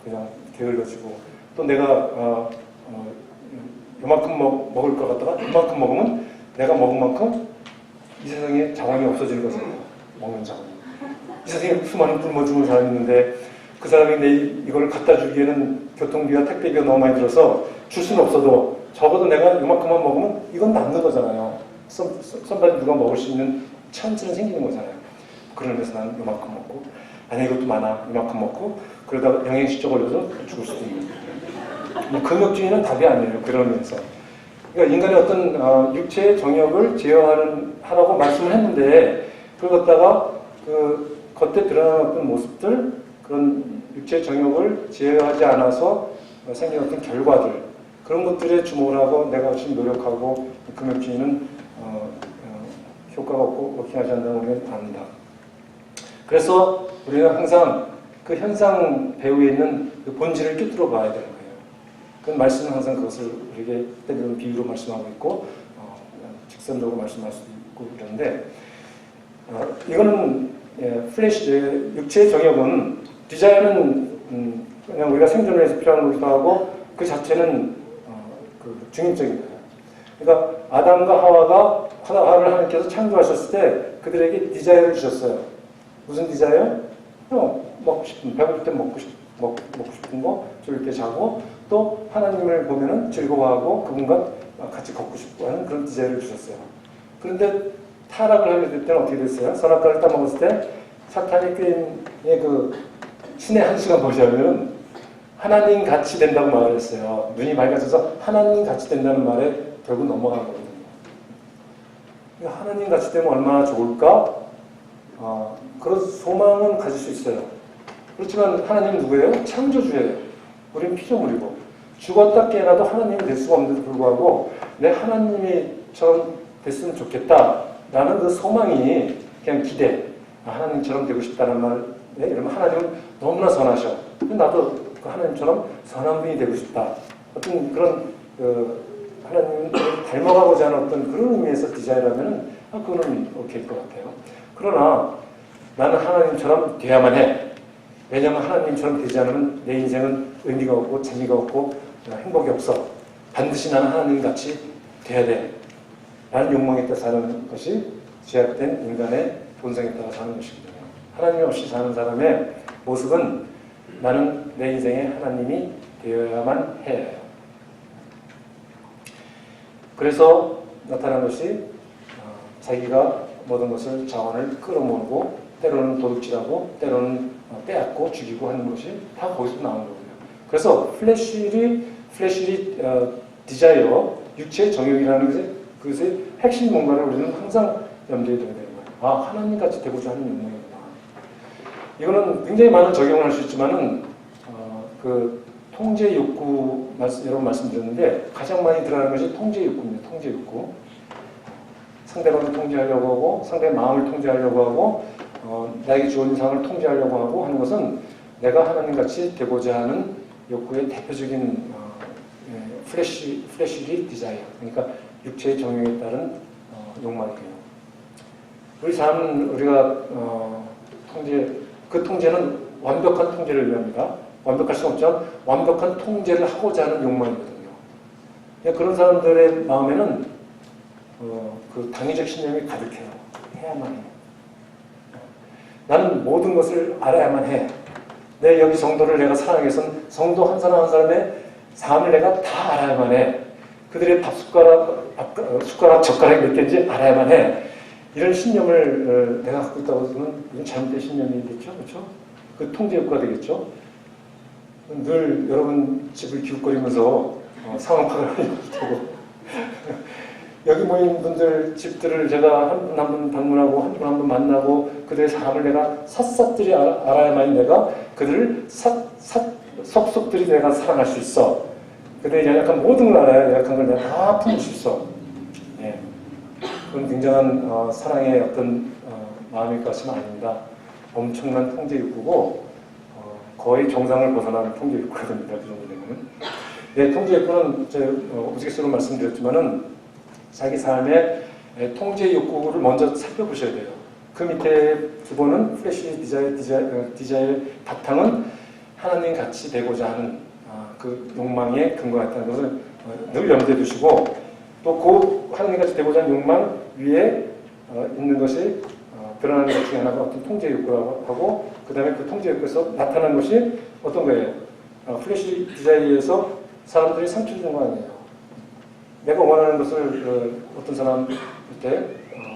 그냥 게을러지고 또 내가 요만큼 먹을 것 같다가 요만큼 먹으면 내가 먹은 만큼 이 세상에 자원이 없어지는 것이에요. 먹는 자원이. 이 세상에 수많은 굶어 죽은 사람이 있는데 그 사람이 내 이걸 갖다 주기에는 교통비와 택배비가 너무 많이 들어서 줄 수는 없어도 적어도 내가 요만큼만 먹으면 이건 남는 거잖아요. 썸바디 누가 먹을 수 있는 찬스는 생기는 거잖아요. 그런 데서 나는 요만큼 먹고 아니 이것도 많아 요만큼 먹고 그러다가 영양실조 걸려서 죽을 수도 있는 거예요. 금욕주의는 답이 아니에요. 그런 면에서. 그러니까 인간의 어떤 육체의 정욕을 제어하라고 말씀을 했는데 그걸 갖다가 그 겉에 드러나는 어떤 모습들 그런 육체의 정욕을 제어하지 않아서 생긴 어떤 결과들 그런 것들에 주목을 하고 내가 열심히 노력하고 금욕주의는 효과가 없고 워킹하지 않는다는 우리는 압니다. 그래서 우리는 항상 그 현상 배후에 있는 그 본질을 꿰뚫어 봐야 되는 거예요. 그 말씀은 항상 그것을 우리에게 때로는 비유로 말씀하고 있고 직선적으로 말씀할 수도 있고 그런데 이거는 플래시 육체의 정욕은 디자인은 그냥 우리가 생존을 위해서 필요한 거기도 하고 그 자체는 그 중립적인 거예요. 그러니까 아담과 하와가 하나를 하나님께서 창조하셨을 때 그들에게 디자이어를 주셨어요. 무슨 디자이어? 먹고 싶은, 배고플 때 먹고 싶은 거, 졸릴 때 자고 또 하나님을 보면은 즐거워하고 그분과 같이 걷고 싶고 하는 그런 디자이어를 주셨어요. 그런데 타락을 하게 될 때는 어떻게 됐어요? 선악과를 따먹었을 때 사탄이 꾀인의 그 신의 한수가 뭐냐면 하나님 같이 된다고 말을 했어요. 눈이 밝아져서 하나님 같이 된다는 말에 결국 넘어간 거거든요. 하나님 같이 되면 얼마나 좋을까? 그런 소망은 가질 수 있어요. 그렇지만 하나님은 누구예요? 창조주예요. 우리는 피조물이고 죽었다 깨어나도 하나님이 될 수가 없는데도 불구하고 내 하나님이처럼 됐으면 좋겠다라는 그 소망이 그냥 기대. 하나님처럼 되고 싶다는 말. 이러면 하나님은 너무나 선하셔. 나도 그 하나님처럼 선한 분이 되고 싶다. 어떤 그런 하나님을 닮아가고자 하는 어떤 그런 의미에서 디자인하면 그거는 오케이일 것 같아요. 그러나 나는 하나님처럼 돼야만 해. 왜냐하면 하나님처럼 되지 않으면 내 인생은 의미가 없고 재미가 없고 행복이 없어. 반드시 나는 하나님같이 돼야 돼. 라는 욕망에 따라 사는 것이 제약된 인간의 본성에 따라 사는 것이거든요. 하나님 없이 사는 사람의 모습은 나는 내 인생에 하나님이 되어야만 해야 해요. 그래서 나타난 것이 자기가 모든 것을 자원을 끌어모으고 때로는 도둑질하고 때로는 빼앗고 죽이고 하는 것이 다 거기서 나오는 거고요. 그래서 플래시리 디자이어, 육체의 정욕이라는 그것의 핵심 뭔가를 우리는 항상 염두에 둬야 되는 거예요. 하나님같이 되고자 하는 욕망이구나. 이거는 굉장히 많은 적용을 할 수 있지만은 그 통제 욕구 여러 번 말씀드렸는데 가장 많이 들어가는 것이 통제 욕구입니다. 통제 욕구. 상대방을 통제하려고 하고 상대의 마음을 통제하려고 하고 나에게 주어진 상황을 통제하려고 하고 하는 것은 내가 하나님같이 되고자 하는 욕구의 대표적인 플래시 디자이어, 그러니까 육체의 정욕에 따른 욕망이에요. 우리 삶은 우리가 그 통제는 완벽한 통제를 의미합니다. 완벽할 수는 없지만 완벽한 통제를 하고자 하는 욕망이거든요. 그런 사람들의 마음에는 그 당위적 신념이 가득해요. 해야만 해. 나는 모든 것을 알아야만 해. 내 여기 성도를 내가 사랑하기 위해서는 성도 한 사람 한 사람의 삶을 내가 다 알아야만 해. 그들의 숟가락, 젓가락이 몇 개인지 알아야만 해. 이런 신념을 내가 갖고 있다고 해서는 이건 잘못된 신념이겠죠? 그렇죠? 그 통제 효과가 되겠죠? 늘 여러분 집을 기웃거리면서 상황 파악을 하고 여기 모인 분들 집들을 제가 한 분 한 분 방문하고 한 분 한 분 만나고 그들의 삶을 내가 샅샅들이 알아야만 내가 그들을 속속들이 내가 사랑할 수 있어. 그들의 연약한 모든 걸 알아야 연약한 걸 내가 다 품을 수 있어. 예. 그건 굉장한 사랑의 어떤 마음일 것 같지는 아닙니다. 엄청난 통제 욕구고 거의 정상을 벗어나는 통제 욕구가 됩니다. 그 정도 되면. 네, 통제 욕구는 제가 우스갯소리로 말씀드렸지만은 자기 삶의 통제 욕구를 먼저 살펴보셔야 돼요. 그 밑에 기본은 플래시 디자이어의 바탕은 하나님 같이 되고자 하는 그 욕망의 근거가 있다는 것을 늘 염두에 두시고 또 그 하나님 같이 되고자 하는 욕망 위에 있는 것이 드러나는 것 중에 하나가 어떤 통제 욕구라고 하고 그 다음에 그 통제 욕구에서 나타난 것이 어떤 거예요? 플래시 디자이어에서 사람들이 상처 주는 거 아니에요. 내가 원하는 것을 어떤 사람한테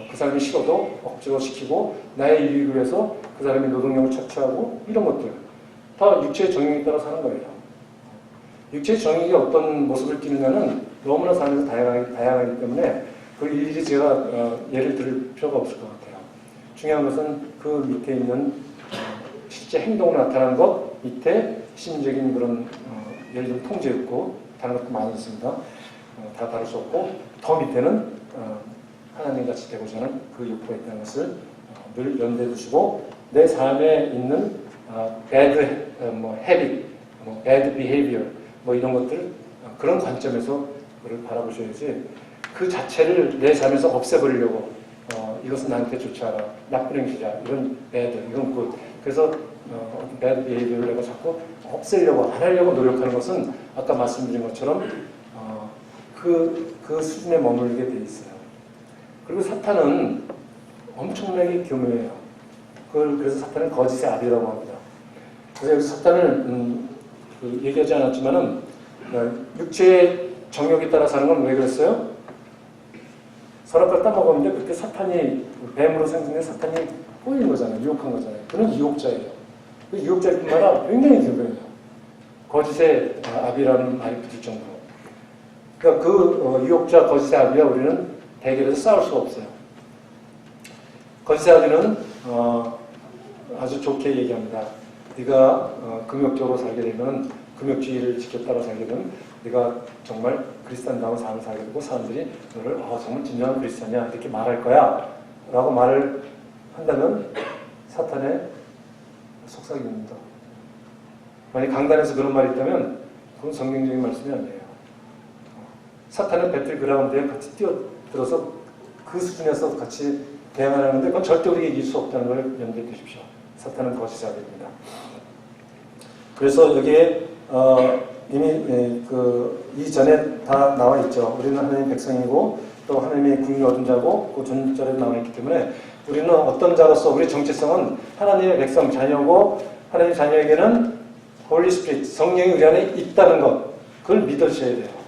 그 사람이 싫어도 억지로 시키고 나의 이익을 위해서 그 사람의 노동력을 착취하고 이런 것들 다 육체의 정욕에 따라 사는 거예요. 육체의 정욕이 어떤 모습을 띠느냐는 너무나 삶에서 다양하기 때문에 그 일일이 제가 예를 들을 필요가 없을 것 같아요. 중요한 것은 그 밑에 있는 실제 행동으로 나타나는 것 밑에 심적인 그런 예를 들면 통제 욕구 다른 것도 많이 있습니다. 다 다룰 수 없고 더 밑에는 하나님같이 되고자 하는 그 욕구가 있다는 것을 늘 염두에 두시고 내 삶에 있는 bad habit, bad behavior 이런 것들 그런 관점에서 그걸 바라보셔야지 그 자체를 내 삶에서 없애버리려고 이것은 나한테 좋지 않아 나쁜 행실이야 이건 bad 이건 good 그래서 bad behavior를 내가 자꾸 없애려고 안 하려고 노력하는 것은 아까 말씀드린 것처럼 그 수준에 머물게 돼 있어요. 그리고 사탄은 엄청나게 교묘해요. 그래서 사탄은 거짓의 아비라고 합니다. 그래서 여기서 사탄을 얘기하지 않았지만은 육체의 정욕에 따라 사는 건 왜 그랬어요? 선악과를 따먹었는데 그렇게 사탄이 뱀으로 생성된 사탄이 꼬인 거잖아요. 유혹한 거잖아요. 그는 유혹자예요. 그 유혹자일 뿐만 아니라 굉장히 교묘해요. 거짓의 아비라는 말이 붙을 정도로. 그러니까 그 유혹자 거짓의 아비와 우리는 대결해서 싸울 수가 없어요. 거짓의 아비는 아주 좋게 얘기합니다. 네가 금욕적으로 살게 되면 금욕주의를 지켜 따라 살게 되면 네가 정말 그리스도인다운 삶을 살게 되고 사람들이 너를 정말 진정한 그리스도냐 이렇게 말할 거야 라고 말을 한다면 사탄의 속삭임입니다. 만약 강단에서 그런 말이 있다면 그건 성경적인 말씀이 아니에요. 사탄은 배틀그라운드에 같이 뛰어들어서 그 수준에서 같이 대항하는데 그건 절대 우리에게 이길 수 없다는 걸 염두에 두십시오. 사탄은 거짓자입니다. 그래서 여기에 이미 이전에 다 나와 있죠. 우리는 하나님의 백성이고 또 하나님의 국민을 얻은 자고 그 전절에 나와 있기 때문에 우리는 어떤 자로서 우리의 정체성은 하나님의 백성 자녀고 하나님의 자녀에게는 홀리 스피릿 성령이 우리 안에 있다는 것 그걸 믿으셔야 돼요.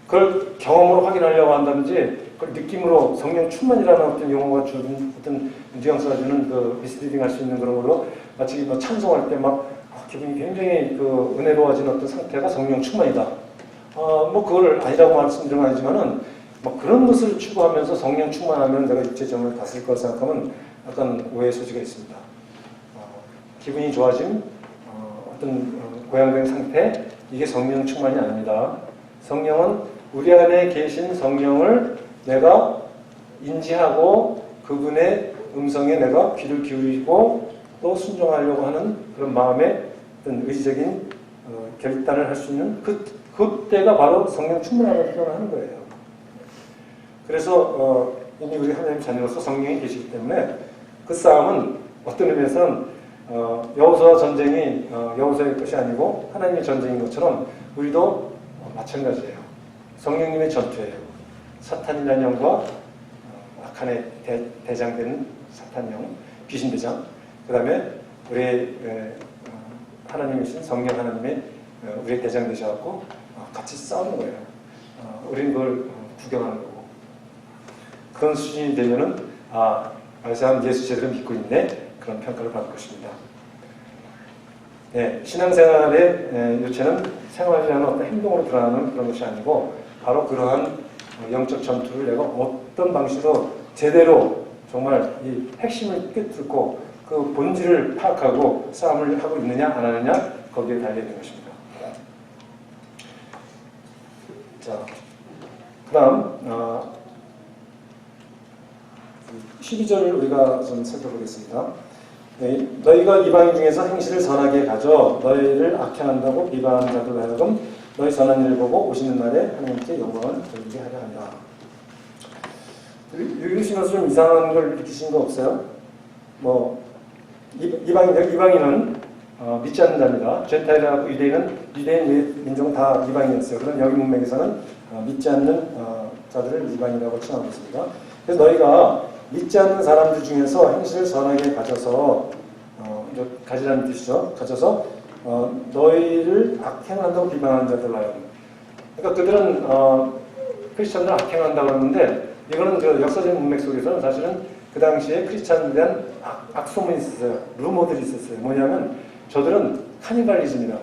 그걸 경험으로 확인하려고 한다든지 그걸 느낌으로 성령 충만이라는 어떤 용어가 주는 어떤 뉘앙스가 주는 그 미스리딩 할 수 있는 그런 걸로 마치 찬송할 때 막 기분이 굉장히 은혜로워진 어떤 상태가 성령 충만이다. 그걸 아니라고 말씀드린 건 아니지만은 그런 것을 추구하면서 성령 충만하면 내가 육체 정을 다스릴 거라 생각하면 약간 오해의 소지가 있습니다. 기분이 좋아짐, 어떤 고양된 상태, 이게 성령 충만이 아닙니다. 성령은 우리 안에 계신 성령을 내가 인지하고 그분의 음성에 내가 귀를 기울이고 또 순종하려고 하는 그런 마음의 어떤 의지적인 결단을 할 수 있는 그때가 바로 성령 충만함을 표현하는 거예요. 그래서 이미 우리 하나님 자녀로서 성령이 계시기 때문에 그 싸움은 어떤 의미에서는 여호수아 전쟁이 여호수아의 것이 아니고 하나님의 전쟁인 것처럼 우리도 마찬가지예요. 성령님의 전투예요. 사탄이라는 영과 악한의 대장되는 사탄영, 귀신대장, 그 다음에 우리의 하나님이신 성령 하나님의 우리의 대장 되셔갖고 같이 싸우는 거예요. 우리는 그걸 구경하는 거고. 그런 수준이 되면은 이 사람 예수 제대로 믿고 있네, 그런 평가를 받을 것입니다. 네, 신앙생활의 요체는 생활하지 않는 어떤 행동으로 드러나는 그런 것이 아니고 바로 그러한 영적 전투를 내가 어떤 방식으로 제대로 정말 이 핵심을 꿰뚫고 그 본질을 파악하고 싸움을 하고 있느냐 안 하느냐 거기에 달려있는 것입니다. 자, 그 다음 12절을 우리가 좀 살펴보겠습니다. 네, 너희가 이방인 중에서 행실을 선하게 가져 너희를 악행한다고 비방하는 자들 하여금 너희 선한 일을 보고 오시는 날에 하나님께 영광을 돌리게 하려 한다. 읽으시면서 좀 이상한 걸 느끼신 거 없어요? 이방인은 믿지 않는 자입니다. 젠타일하고 유대인 민족은 다 이방인이었어요. 그런 여기 문맥에서는 믿지 않는 자들을 이방인이라고 칭하고 있습니다. 그래서 너희가 믿지 않는 사람들 중에서 행실을 선하게 가져서 가지라는 뜻이죠. 가져서 너희를 악행한다고 비방하는 자들 하여. 그러니까 그들은 크리스천들 악행한다고 하는데 이거는 그 역사적인 문맥 속에서는 사실은 그 당시에 크리스천에 대한 악소문이 있었어요. 루머들이 있었어요. 뭐냐면 저들은 카니발리즘이라.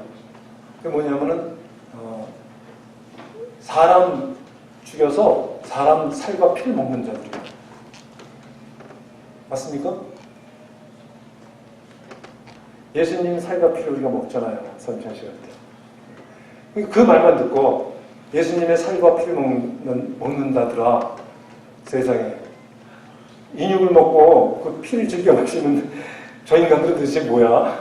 그게 뭐냐면은 사람 죽여서 사람 살과 피를 먹는 자들이에요. 맞습니까? 예수님 살과 피를 우리가 먹잖아요. 선천시간 때. 그 말만 듣고 예수님의 살과 피를 먹는다더라. 세상에. 인육을 먹고 그 피를 즐겨 마시는 저 인간들은 도대체 뭐야?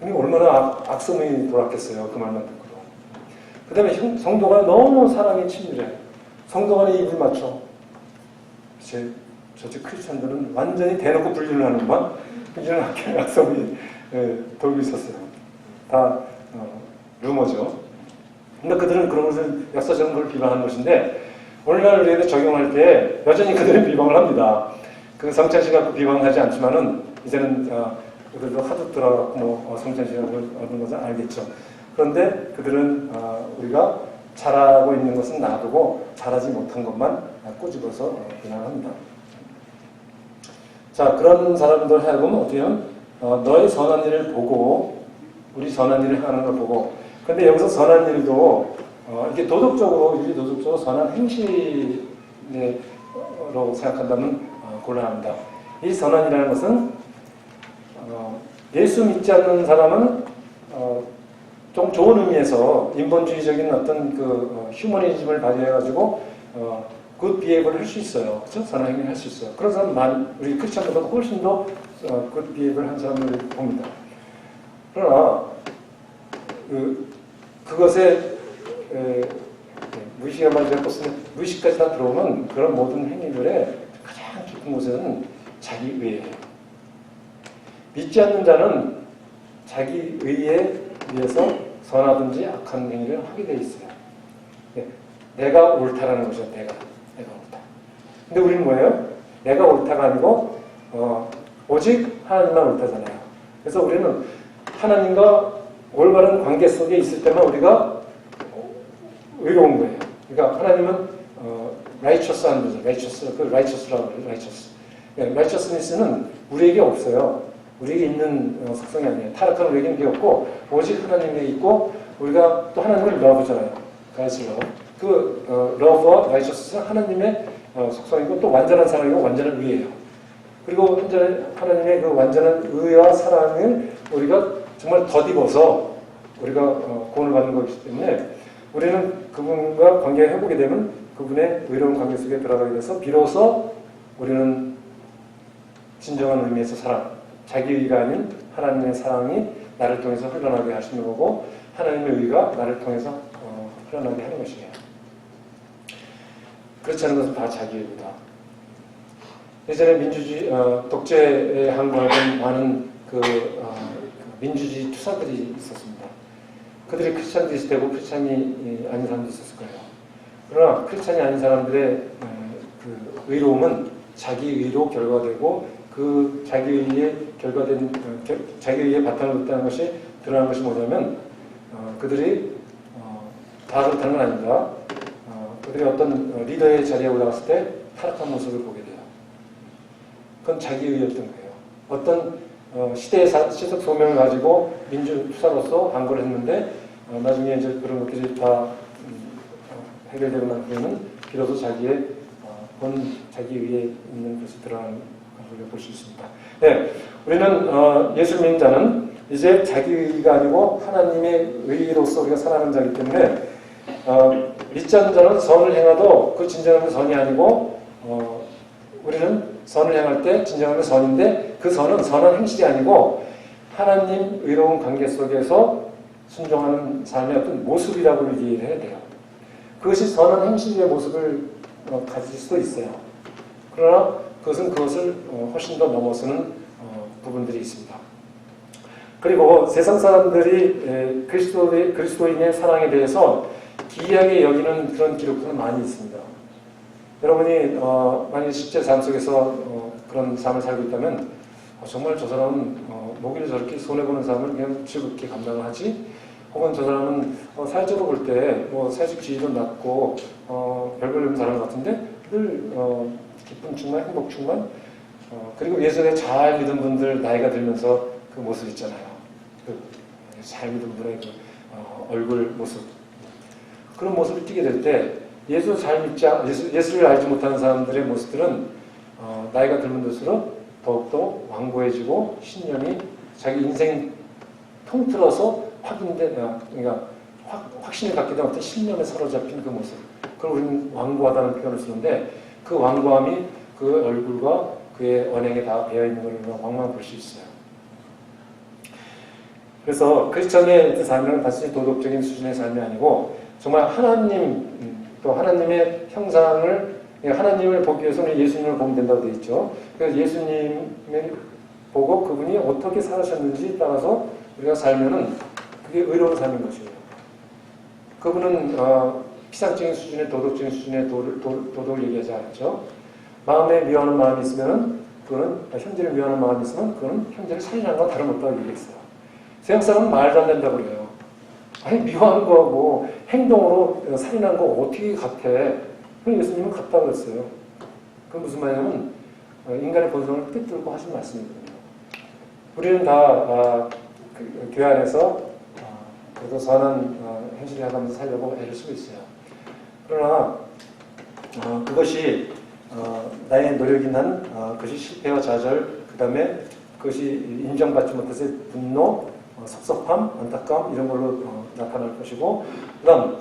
얼마나 악소문이 돌았겠어요. 그 말만 듣고도. 그 다음에 성도가 너무 사랑에 치밀해. 성도 간에 입을 맞춰. 저쪽 크리스천들은 완전히 대놓고 분리를 하는구만. 이런 악소문이 돌고 있었어요. 다 루머죠. 근데 그들은 그런 것을 역사적인 걸 비방하는 것인데 오늘날 우리에게 적용할 때 여전히 그들은 비방을 합니다. 그 성찬식 갖고 비방하지 않지만은 이제는 그들도 하도 들어가고 성찬식을 얻는 것은 알겠죠. 그런데 그들은 우리가 잘하고 있는 것은 놔두고 잘하지 못한 것만 꼬집어서 비난합니다. 자, 그런 사람들 하여금 어떻게 하면 너의 선한 일을 보고 우리 선한 일을 하는 걸 보고 근데 여기서 선한 일도 이게 도덕적으로 선한 행실로 생각한다면 곤란합니다. 이 선한이라는 것은 예수 믿지 않는 사람은 좀 좋은 의미에서 인본주의적인 어떤 그 휴머니즘을 발휘해가지고 굿 비헤이브를 할 수 있어요. 그렇죠? 선한 행위를 할 수 있어요. 그런 사람은 우리 크리스천보다 훨씬 더 굿 비헤이브를 한 사람을 봅니다. 그러나 그것에 무의식이라는 말을 갖고 쓰면 무의식까지 다 들어오면 그런 모든 행위들의 가장 깊은 곳에는 자기 의예요. 믿지 않는 자는 자기 의에 의해서 선하든지 악한 행위를 하게 돼 있어요. 내가 옳다라는 것이죠. 내가 옳다. 근데 우리는 뭐예요? 내가 옳다가 아니고 오직 하나님만 옳다잖아요. 그래서 우리는 하나님과 올바른 관계 속에 있을 때만 우리가 의로운 거예요. 그러니까 하나님은 righteous한 거죠. righteous라고 그래요. righteousness는 우리에게 없어요. 우리에게 있는 속성이 아니에요. 타락한 우리에게는 그게 없고 오직 하나님에게 있고 우리가 또 하나님을 love잖아요. God's love. 그 love와 righteous는 하나님의 속성이고 또 완전한 사랑이고 완전한 의예요. 그리고 하나님의 그 완전한 의와 사랑을 우리가 정말 덧입어서 우리가 구원을 받는 것이기 때문에 우리는 그분과 관계가 회복이 되면 그분의 의로운 관계 속에 들어가게 돼서 비로소 우리는 진정한 의미에서 사랑, 자기의가 아닌 하나님의 사랑이 나를 통해서 흘러나게 하시는 거고 하나님의 의가 나를 통해서 흘러나게 하는 것이에요. 그렇지 않은 것은 다 자기의다. 예전에 민주주의 독재에 항거하던 많은 민주주의 투사들이 있었습니다. 그들이 크리스찬들이 되고 크리스찬이 아닌 사람도 있었을 거예요. 그러나 크리스찬이 아닌 사람들의 그 의로움은 자기의로 결과되고 그 자기의에 결과된 자기의에 바탕을 뒀다는 것이 드러난 것이 뭐냐면 그들이 다 그렇다는 건 아닙니다. 그들이 어떤 리더의 자리에 올라갔을 때 타락한 모습을 보게 돼요. 그건 자기의였던 거예요. 어떤 시대의 시적 소명을 가지고 민주투사로서 항거를 했는데 나중에 이제 그런 것들이 다 해결되고 난 후에는 비로소 자기의 자기의에 있는 것이 드러나는 것을 볼 수 있습니다. 네, 우리는 예수 믿는 자는 이제 자기의가 아니고 하나님의 의로서 우리가 살아가는 자이기 때문에 믿지 않는 자는 선을 행하도 그 진정한 선이 아니고 우리는 선을 행할 때 진정한 선인데 그 선은 선한 행실이 아니고 하나님 의로운 관계 속에서 순종하는 삶의 어떤 모습이라고 얘기를 해야 돼요. 그것이 선한 행실의 모습을 가질 수도 있어요. 그러나 그것을 훨씬 더 넘어서는 부분들이 있습니다. 그리고 세상 사람들이 그리스도인의 사랑에 대해서 기이하게 여기는 그런 기록들은 많이 있습니다. 여러분이 만약 실제 삶 속에서 그런 삶을 살고 있다면 정말 저 사람은 뭐길래 저렇게 손해보는 삶을 그냥 즐겁게 감당을 하지? 혹은 저 사람은 사회적으로 볼 때 사회적 지위도 낮고 별별 없는 사람 같은데 늘 기쁨 충만, 행복 충만 그리고 예전에 잘 믿은 분들 나이가 들면서 그 모습 있잖아요. 잘 믿은 분의 얼굴 모습 그런 모습을 띠게 될 때 예수를 알지 못하는 사람들의 모습들은 나이가 들면 들수록 더욱더 완고해지고 신념이 자기 인생 통틀어서 그러니까 확신을 갖게 된 어떤 신념에 사로잡힌 그 모습 그걸 우리는 완고하다는 표현을 쓰는데 그 완고함이 그 얼굴과 그의 언행에 다 배어있는 걸 우리가 왕만 볼 수 있어요. 그래서 크리스천의 삶은 단순히 도덕적인 수준의 삶이 아니고 정말 하나님 또 하나님의 형상을 하나님을 보기 위해서는 예수님을 보면 된다고 되어 있죠. 그래서 예수님을 보고 그분이 어떻게 살아셨는지 따라서 우리가 살면은 그게 의로운 삶인 것이에요. 그분은 피상적인 수준의 도덕적인 수준의 도덕을 얘기하지 않았죠. 마음에 미워하는 마음이 있으면 그거는 형제를 미워하는 마음이 있으면 그거는 형제를 살인하는 건 다름없다고 얘기했어요. 세상 사람은 말도 안 된다고 그래요. 아니 미워하는 거하고 행동으로 살인하는 거 어떻게 같아? 그럼 예수님은 같다고 그랬어요. 그건 무슨 말이냐면 인간의 본성을 꿰뚫고 하신 말씀이거든요. 우리는 다 교회 안에서 그래도 선한 행실을 해가면서 살려고 애를 쓰고 있어요. 그러나 그것이 나의 노력이 난 그것이 실패와 좌절 그 다음에 그것이 인정받지 못해서 분노 섭섭함, 안타까움 이런 걸로 나타날 것이고 그 다음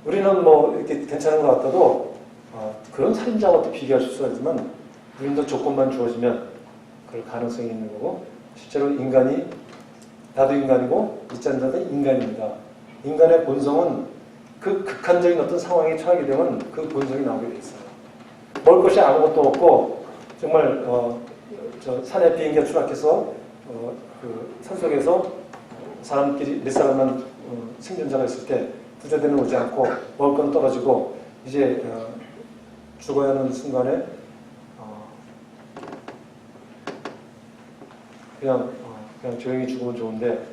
우리는 이렇게 괜찮은 것 같아도 그런 살인자와도 비교할 수가 있지만 우리도 조건만 주어지면 그럴 가능성이 있는 거고 실제로 인간이 나도 인간이고 믿지 않는 자도 인간입니다. 인간의 본성은 그 극한적인 어떤 상황에 처하게 되면 그 본성이 나오게 돼 있어요. 먹을 것이 아무것도 없고 정말 산에 비행기가 추락해서 그 산속에서 사람끼리 몇 사람만 생존자가 있을 때 부자되는 오지 않고 먹을 건 떨어지고 이제 죽어야 하는 순간에 그냥 조용히 죽으면 좋은데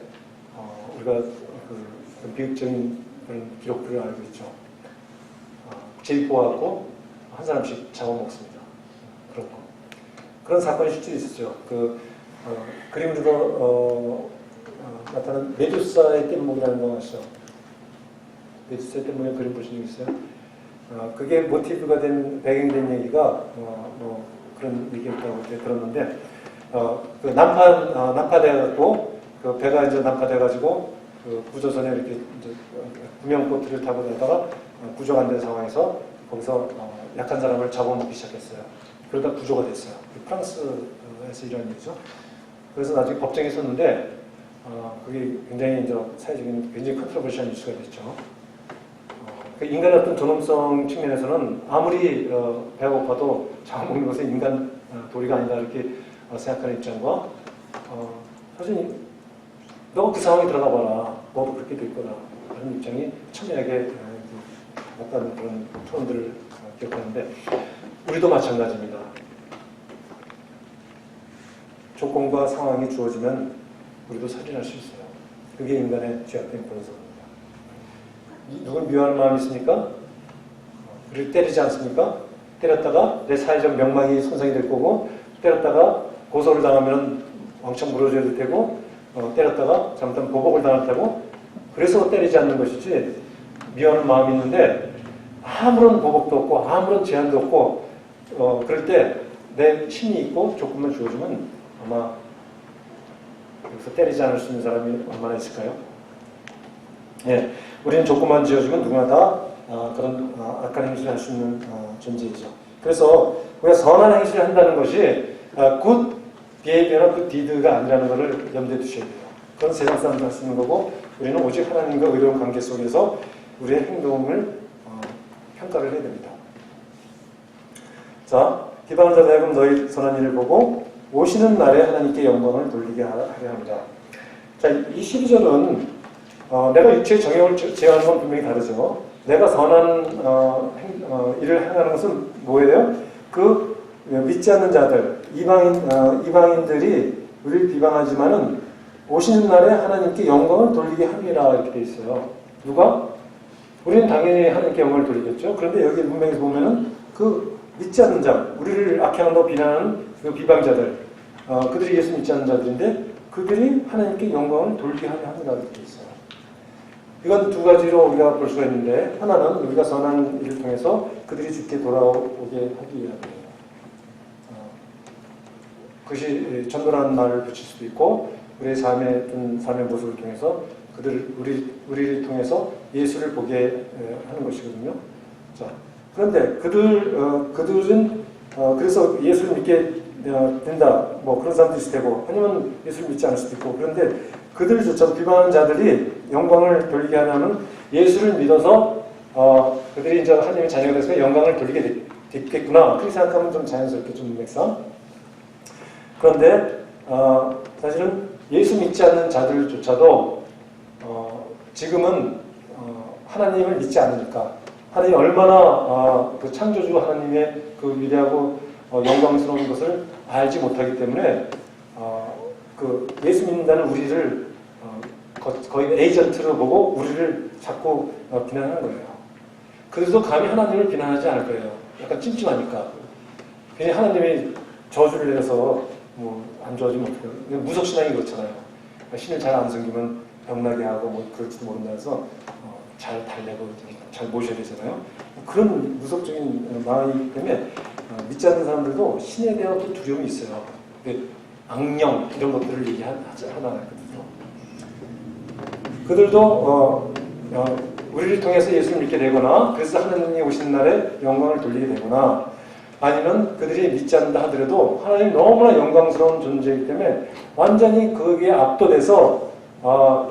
우리가 그 비극적인 그런 기록들을 알고 있죠. 제비 뽑아갖고 한 사람씩 잡아먹습니다. 그런 사건이 실제로 있었죠. 그림으로 나타난 메두사의 뗏목이라는 거 아시죠? 메두사의 뗏목의 그림 보신 적 있어요? 그게 모티브가 된 배경된 얘기가 그런 얘기였다고 들었는데 난파돼갖고 그 배가 이제 난파돼가지고 그 구조선에 이렇게 이제 구명보트를 타고 다니다가 구조가 안 된 상황에서 거기서 약한 사람을 잡아먹기 시작했어요. 그러다 구조가 됐어요. 프랑스에서 이런 일이죠. 그래서 나중에 법정에 섰는데 그게 굉장히 이제 사회적인 굉장히 컨트로버시한 이슈가 됐죠. 그 인간의 어떤 존엄성 측면에서는 아무리 배가 고파도 잡아먹는 것은 인간 도리가 아니다 이렇게 생각하는 입장과 사실 너 그 상황에 들어가 봐라. 너도 그렇게 될 거다. 그런 입장이 첨예하게 어떤 그런 토론들을 기억하는데 우리도 마찬가지입니다. 조건과 상황이 주어지면 우리도 살인할 수 있어요. 그게 인간의 죄악된 본성입니다. 누굴 미워하는 마음이 있습니까? 우리를 때리지 않습니까? 때렸다가 내 사회적 명망이 손상이 될 거고 때렸다가 고소를 당하면 왕창 물어줘야 될 테고 때렸다가 잘못하면 보복을 당할 테고 그래서 때리지 않는 것이지 미워하는 마음이 있는데 아무런 보복도 없고 아무런 제한도 없고 그럴 때 내 힘이 있고 조금만 주어지면 아마 여기서 때리지 않을 수 있는 사람이 얼마나 있을까요? 예, 우리는 조건만 지어주면 누구나 다 그런 악한 행실을 할 수 있는 존재이죠. 그래서 우리가 선한 행실을 한다는 것이 굿 비헤이비어나 굿 디드가 아니라는 것을 염두에 두셔야 돼요. 그건 세상 사람도 할 수 있는 거고 우리는 오직 하나님과 의로운 관계 속에서 우리의 행동을 평가를 해야 됩니다. 자, 비방한 자들 하여금 너희 선한 일을 보고 오시는 날에 하나님께 영광을 돌리게 하려 합니다. 자, 이 12절은 내가 육체의 정욕을 제어하는 건 분명히 다르죠. 내가 선한 일을 행하는 것은 뭐예요? 그 믿지 않는 자들, 이방인들이 우리를 비방하지만은 오시는 날에 하나님께 영광을 돌리게 함이라 이렇게 돼 있어요. 누가? 우리는 당연히 하나님께 영광을 돌리겠죠. 그런데 여기 문맥에서 보면은 그 믿지 않는 자, 우리를 악행한다고 비난하는 그 비방자들, 그들이 예수 믿지 않는 자들인데 그들이 하나님께 영광을 돌리게 하려 합니다 이렇게 돼 있어요. 이건 두 가지로 우리가 볼 수가 있는데 하나는 우리가 선한 일을 통해서 그들이 주께 돌아오게 하기 위함이에요. 그것이 전도라는 말을 붙일 수도 있고 우리의 삶의 모습을 통해서 우리를 통해서 예수를 보게 하는 것이거든요. 자, 그런데 그들은 그래서 예수를 믿게 된다. 뭐 그런 사람도 있을 테고 아니면 예수를 믿지 않을 수도 있고 그런데 그들조차도 비방하는 자들이 영광을 돌리게 하려면 예수를 믿어서 그들이 이제 하나님의 자녀가 돼서 영광을 돌리게 됐겠구나. 그렇게 생각하면 좀 자연스럽게 좀 맥상. 그런데 사실은 예수 믿지 않는 자들조차도 지금은 하나님을 믿지 않으니까 하나님이 얼마나 그 창조주 하나님의 그 위대하고 영광스러운 것을 알지 못하기 때문에 그 예수 믿는다는 우리를 거의 에이전트로 보고 우리를 자꾸 비난하는 거예요. 그래도 감히 하나님을 비난하지 않을 거예요. 약간 찜찜하니까. 괜히 하나님이 저주를 내려서 뭐 안 좋아지면 어떡해요. 무속신앙이 그렇잖아요. 신을 잘 안 섬기면 병나게 하고 뭐 그럴지도 모른다 해서 잘 달래고 잘 모셔야 되잖아요. 그런 무속적인 마음이기 때문에 믿지 않는 사람들도 신에 대한 또 두려움이 있어요. 악령 이런 것들을 얘기하나 했거든요. 그들도 우리를 통해서 예수를 믿게 되거나 그래서 하나님이 오시는 날에 영광을 돌리게 되거나 아니면 그들이 믿지 않는다 하더라도 하나님 너무나 영광스러운 존재이기 때문에 완전히 거기에 압도돼서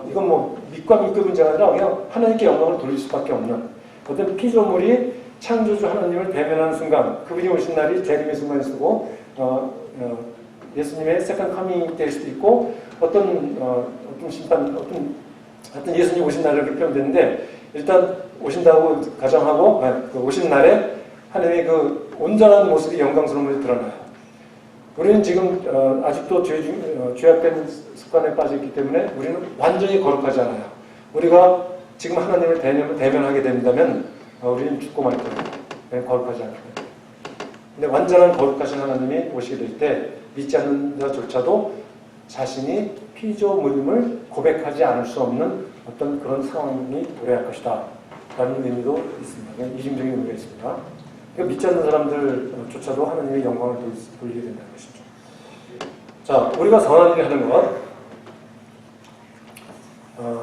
이건 뭐 믿과 믿고 문제가 아니라 그냥 하나님께 영광을 돌릴 수밖에 없는 어떤 피조물이 창조주 하나님을 대면하는 순간 그분이 오신 날이 재림의 순간일 수도 있고 예수님의 세컨드 커밍 될 수도 있고 어떤 심판 어떤 예수님 오신 날을 이렇게 표현되는데 일단 오신다고 가정하고 그 오신 날에 하나님의 그 온전한 모습이 영광스러운 모습이 드러나요. 우리는 지금 아직도 죄악된 습관에 빠져있기 때문에 우리는 완전히 거룩하지 않아요. 우리가 지금 하나님을 대면하게 된다면 우리는 죽고 말 거예요. 거룩하지 않을 거예요. 근데 완전한 거룩하신 하나님이 오시게 될 때 믿지 않는 자조차도 자신이 피조물임을 고백하지 않을 수 없는 어떤 그런 상황이 도래할 것이다 라는 의미도 있습니다. 이중적인 의미가 있습니다. 그러니까 믿지 않는 사람들조차도 하나님의 영광을 돌리게 된다는 것이죠. 자, 우리가 선한 일을 하는 것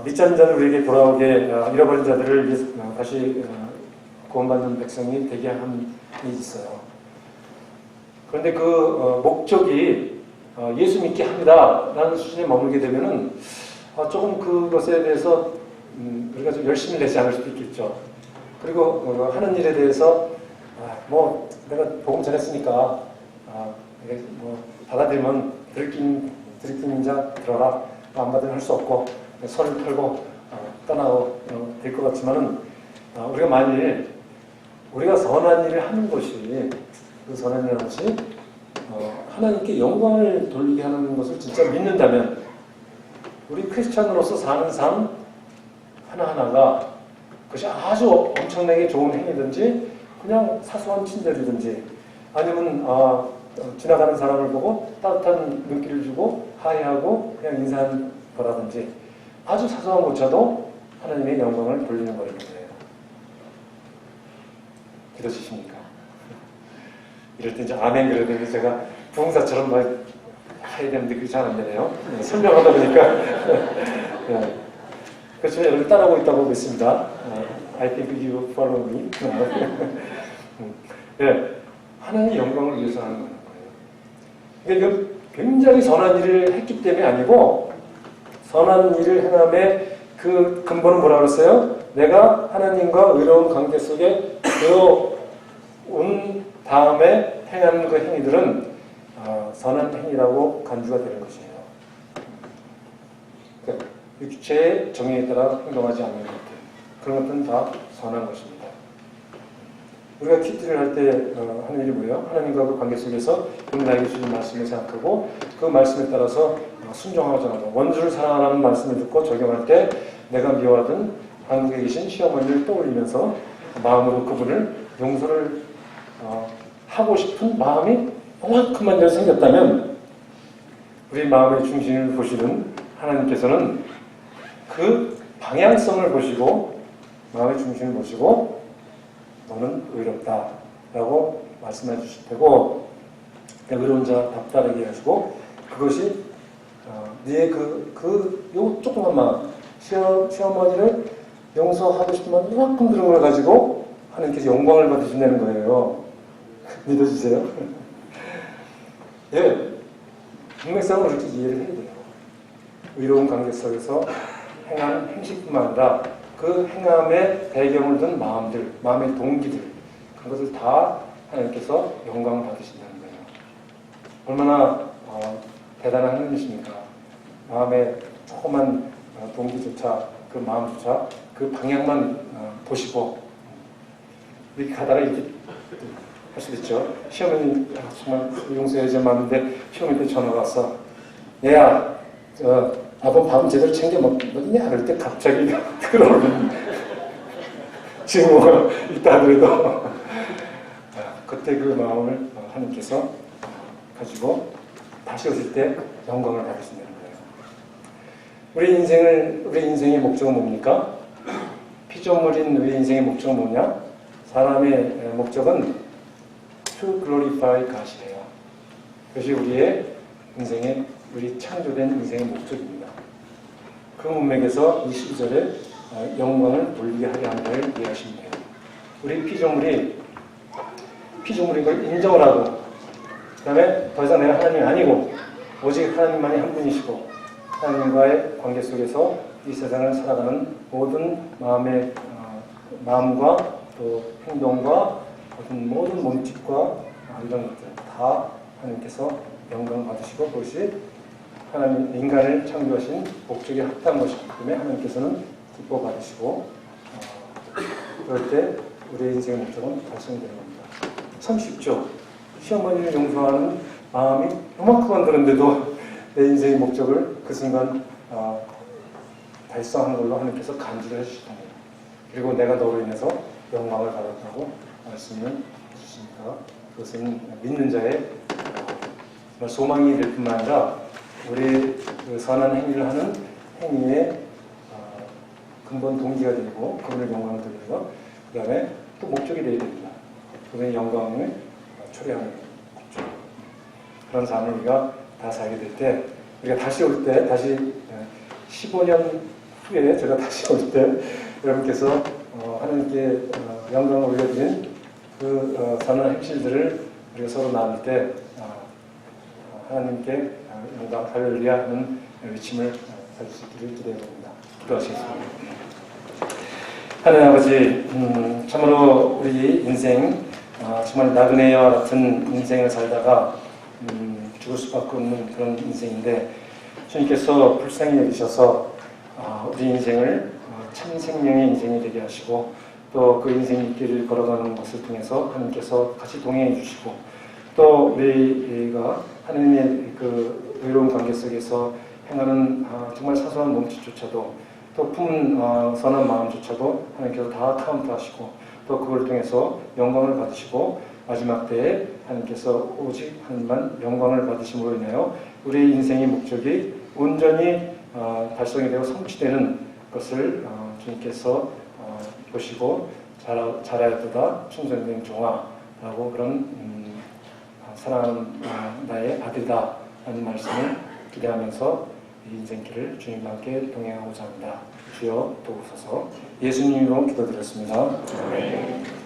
믿지 않는 자들 우리에게 돌아오게 잃어버린 자들을 다시 구원받는 백성이 되게 함이 있어요. 그런데 그 목적이 예수 믿게 합니다라는 수준에 머물게 되면은 조금 그것에 대해서 우리가 좀 열심히 내지 않을 수도 있겠죠. 그리고 하는 일에 대해서 뭐 내가 복음 전했으니까 이게 뭐 받아들이면 들킨 자 들어라. 안 받으면 할 수 없고 손을 털고 떠나고 될 것 같지만은 우리가 만일 우리가 선한 일을 하는 것이 그 선한 일을 하는 것이 하나님께 영광을 돌리게 하는 것을 진짜 믿는다면 우리 크리스찬으로서 사는 삶 하나하나가 그것이 아주 엄청나게 좋은 행위든지 그냥 사소한 친절이든지 아니면 지나가는 사람을 보고 따뜻한 눈길을 주고 하이하고 그냥 인사하는 거라든지 아주 사소한 것조차도 하나님의 영광을 돌리는 거라는 거예요. 믿어지십니까? 이럴 때 이제 아멘 그래야 되는데 제가 부흥사처럼 막 해야 되는데 그렇지 안 되네요. 설명하다 보니까 그렇지만 여러분 따라하고 있다고 믿습니다. I think you follow me. 네, 하나님의 영광을 위해서 하는 거예요. 그러니까 굉장히 선한 일을 했기 때문이 아니고 선한 일을 행함의 그 근본은 뭐라고 그랬어요? 내가 하나님과 의로운 관계 속에 들어온 다음에 행하는 그 행위들은 선한 행위라고 간주가 되는 것이에요. 그러니까 육체의 정의에 따라 행동하지 않는 것들, 그런 것들은 다 선한 것입니다. 우리가 퀴트를 할 때 하는 일이 뭐예요? 하나님과 그 관계 속에서 오늘 나에게 주신 말씀을 생각하고 그 말씀에 따라서 순종하고 전하고 원주를 사랑하라는 말씀을 듣고 적용할 때 내가 미워하던 한국에 계신 시어머니를 떠올리면서 마음으로 그분을 용서를 하고 싶은 마음이 그만큼 생겼다면 우리 마음의 중심을 보시는 하나님께서는 그 방향성을 보시고 마음의 중심을 보시고 너는 의롭다 라고 말씀해 주실 테고 의로운 자 답답하게 하시고 그것이 네의 요 조그만 마음 시어머니를 용서하고 싶은 마음 이만큼 그런 걸 가지고 하나님께서 영광을 받으신다는 거예요. 믿어주세요? 예, 문맥상으로 이렇게 이해를 해야 돼요. 의로운 관계 속에서 행하는 행식뿐만 아니라 그 행함의 배경을 둔 마음들, 마음의 동기들 그런 것을 다 하나님께서 영광을 받으신다는 거예요. 얼마나 대단한 하나님이십니까? 마음의 조그만 동기조차 그 마음조차 그 방향만 보시고 이렇게 가다가 이렇게 할 수도 있죠. 시어머니 정말 용서해야지 마는데 시어머니한테 전화가 왔어. 얘야 아빠 밥은 제대로 챙겨 먹느냐? 그럴 때 갑자기 끌어오는 지금 뭐 있다 그래도 그때 그 마음을 하나님께서 가지고 다시 오실 때 영광을 받으신다는 거예요. 우리 인생의 목적은 뭡니까? 피조물인 우리 인생의 목적은 뭐냐? 사람의 목적은 to glorify God이에요. 그것이 우리의 인생의 우리 창조된 인생의 목적입니다. 그 문맥에서 이 12절에 영광을 돌리게 하려 하는 걸 이해하시면 돼요. 우리 피조물인 걸 인정을 하고 그 다음에 더 이상 내가 하나님이 아니고 오직 하나님만이 한 분이시고 하나님과의 관계 속에서 이 세상을 살아가는 모든 마음과 또 행동과 모든 몸짓과 이런 것들 다 하나님께서 영광 받으시고 그것이 하나님 인간을 창조하신 목적에 합당한 것이기 때문에 하나님께서는 기뻐 받으시고 그럴 때 우리의 인생의 목적은 달성되는 겁니다. 참 쉽죠. 시어머니를 용서하는 마음이 요만큼 만드는데도 내 인생의 목적을 그 순간 달성하는 걸로 하나님께서 간주를 해주시답니다. 그리고 내가 너로 인해서 영광을 받았다고 말씀을 해주시니까 그것은 믿는 자의 정말 소망이 될 뿐만 아니라 우리 그 선한 행위를 하는 행위의 근본 동기가 되고 그분의 영광을 돌리고 그 다음에 또 목적이 되어야 됩니다. 그분의 영광을 초래하는 목적. 그런 삶을 우리가 다 살게 될 때 우리가 다시 올 때 다시 15년 후에 제가 다시 올 때 여러분께서 하나님께 영광을 올려드린 그 선한 행실들을 우리가 서로 나눌 때 하나님께 영광 할렐루야 하는 외침을 할 수 있기를 기대해봅니다. 기도하시겠습니다. 하나님 아버지, 참으로 우리 인생 정말 나그네와 같은 인생을 살다가 죽을 수밖에 없는 그런 인생인데 주님께서 불쌍히 여기셔서 우리 인생을 참 생명의 인생이 되게 하시고 또 그 인생의 길을 걸어가는 것을 통해서 하나님께서 같이 동행해 주시고 또 우리가 하나님의 그 의로운 관계 속에서 행하는 정말 사소한 몸짓조차도 또 품은 선한 마음조차도 하나님께서 다 카운트하시고 또 그걸 통해서 영광을 받으시고 마지막 때에 하나님께서 오직 하나님만 영광을 받으심으로 인하여 우리 인생의 목적이 온전히 달성이 되고 성취되는 것을 주님께서 보시고 잘하였도다 충성된 종아라고 그런 사랑하는 나의 아들이다 하는 말씀을 기대하면서 이 인생길을 주님과 함께 동행하고자 합니다. 주여 도우소서. 예수님으로 기도드렸습니다. 아멘.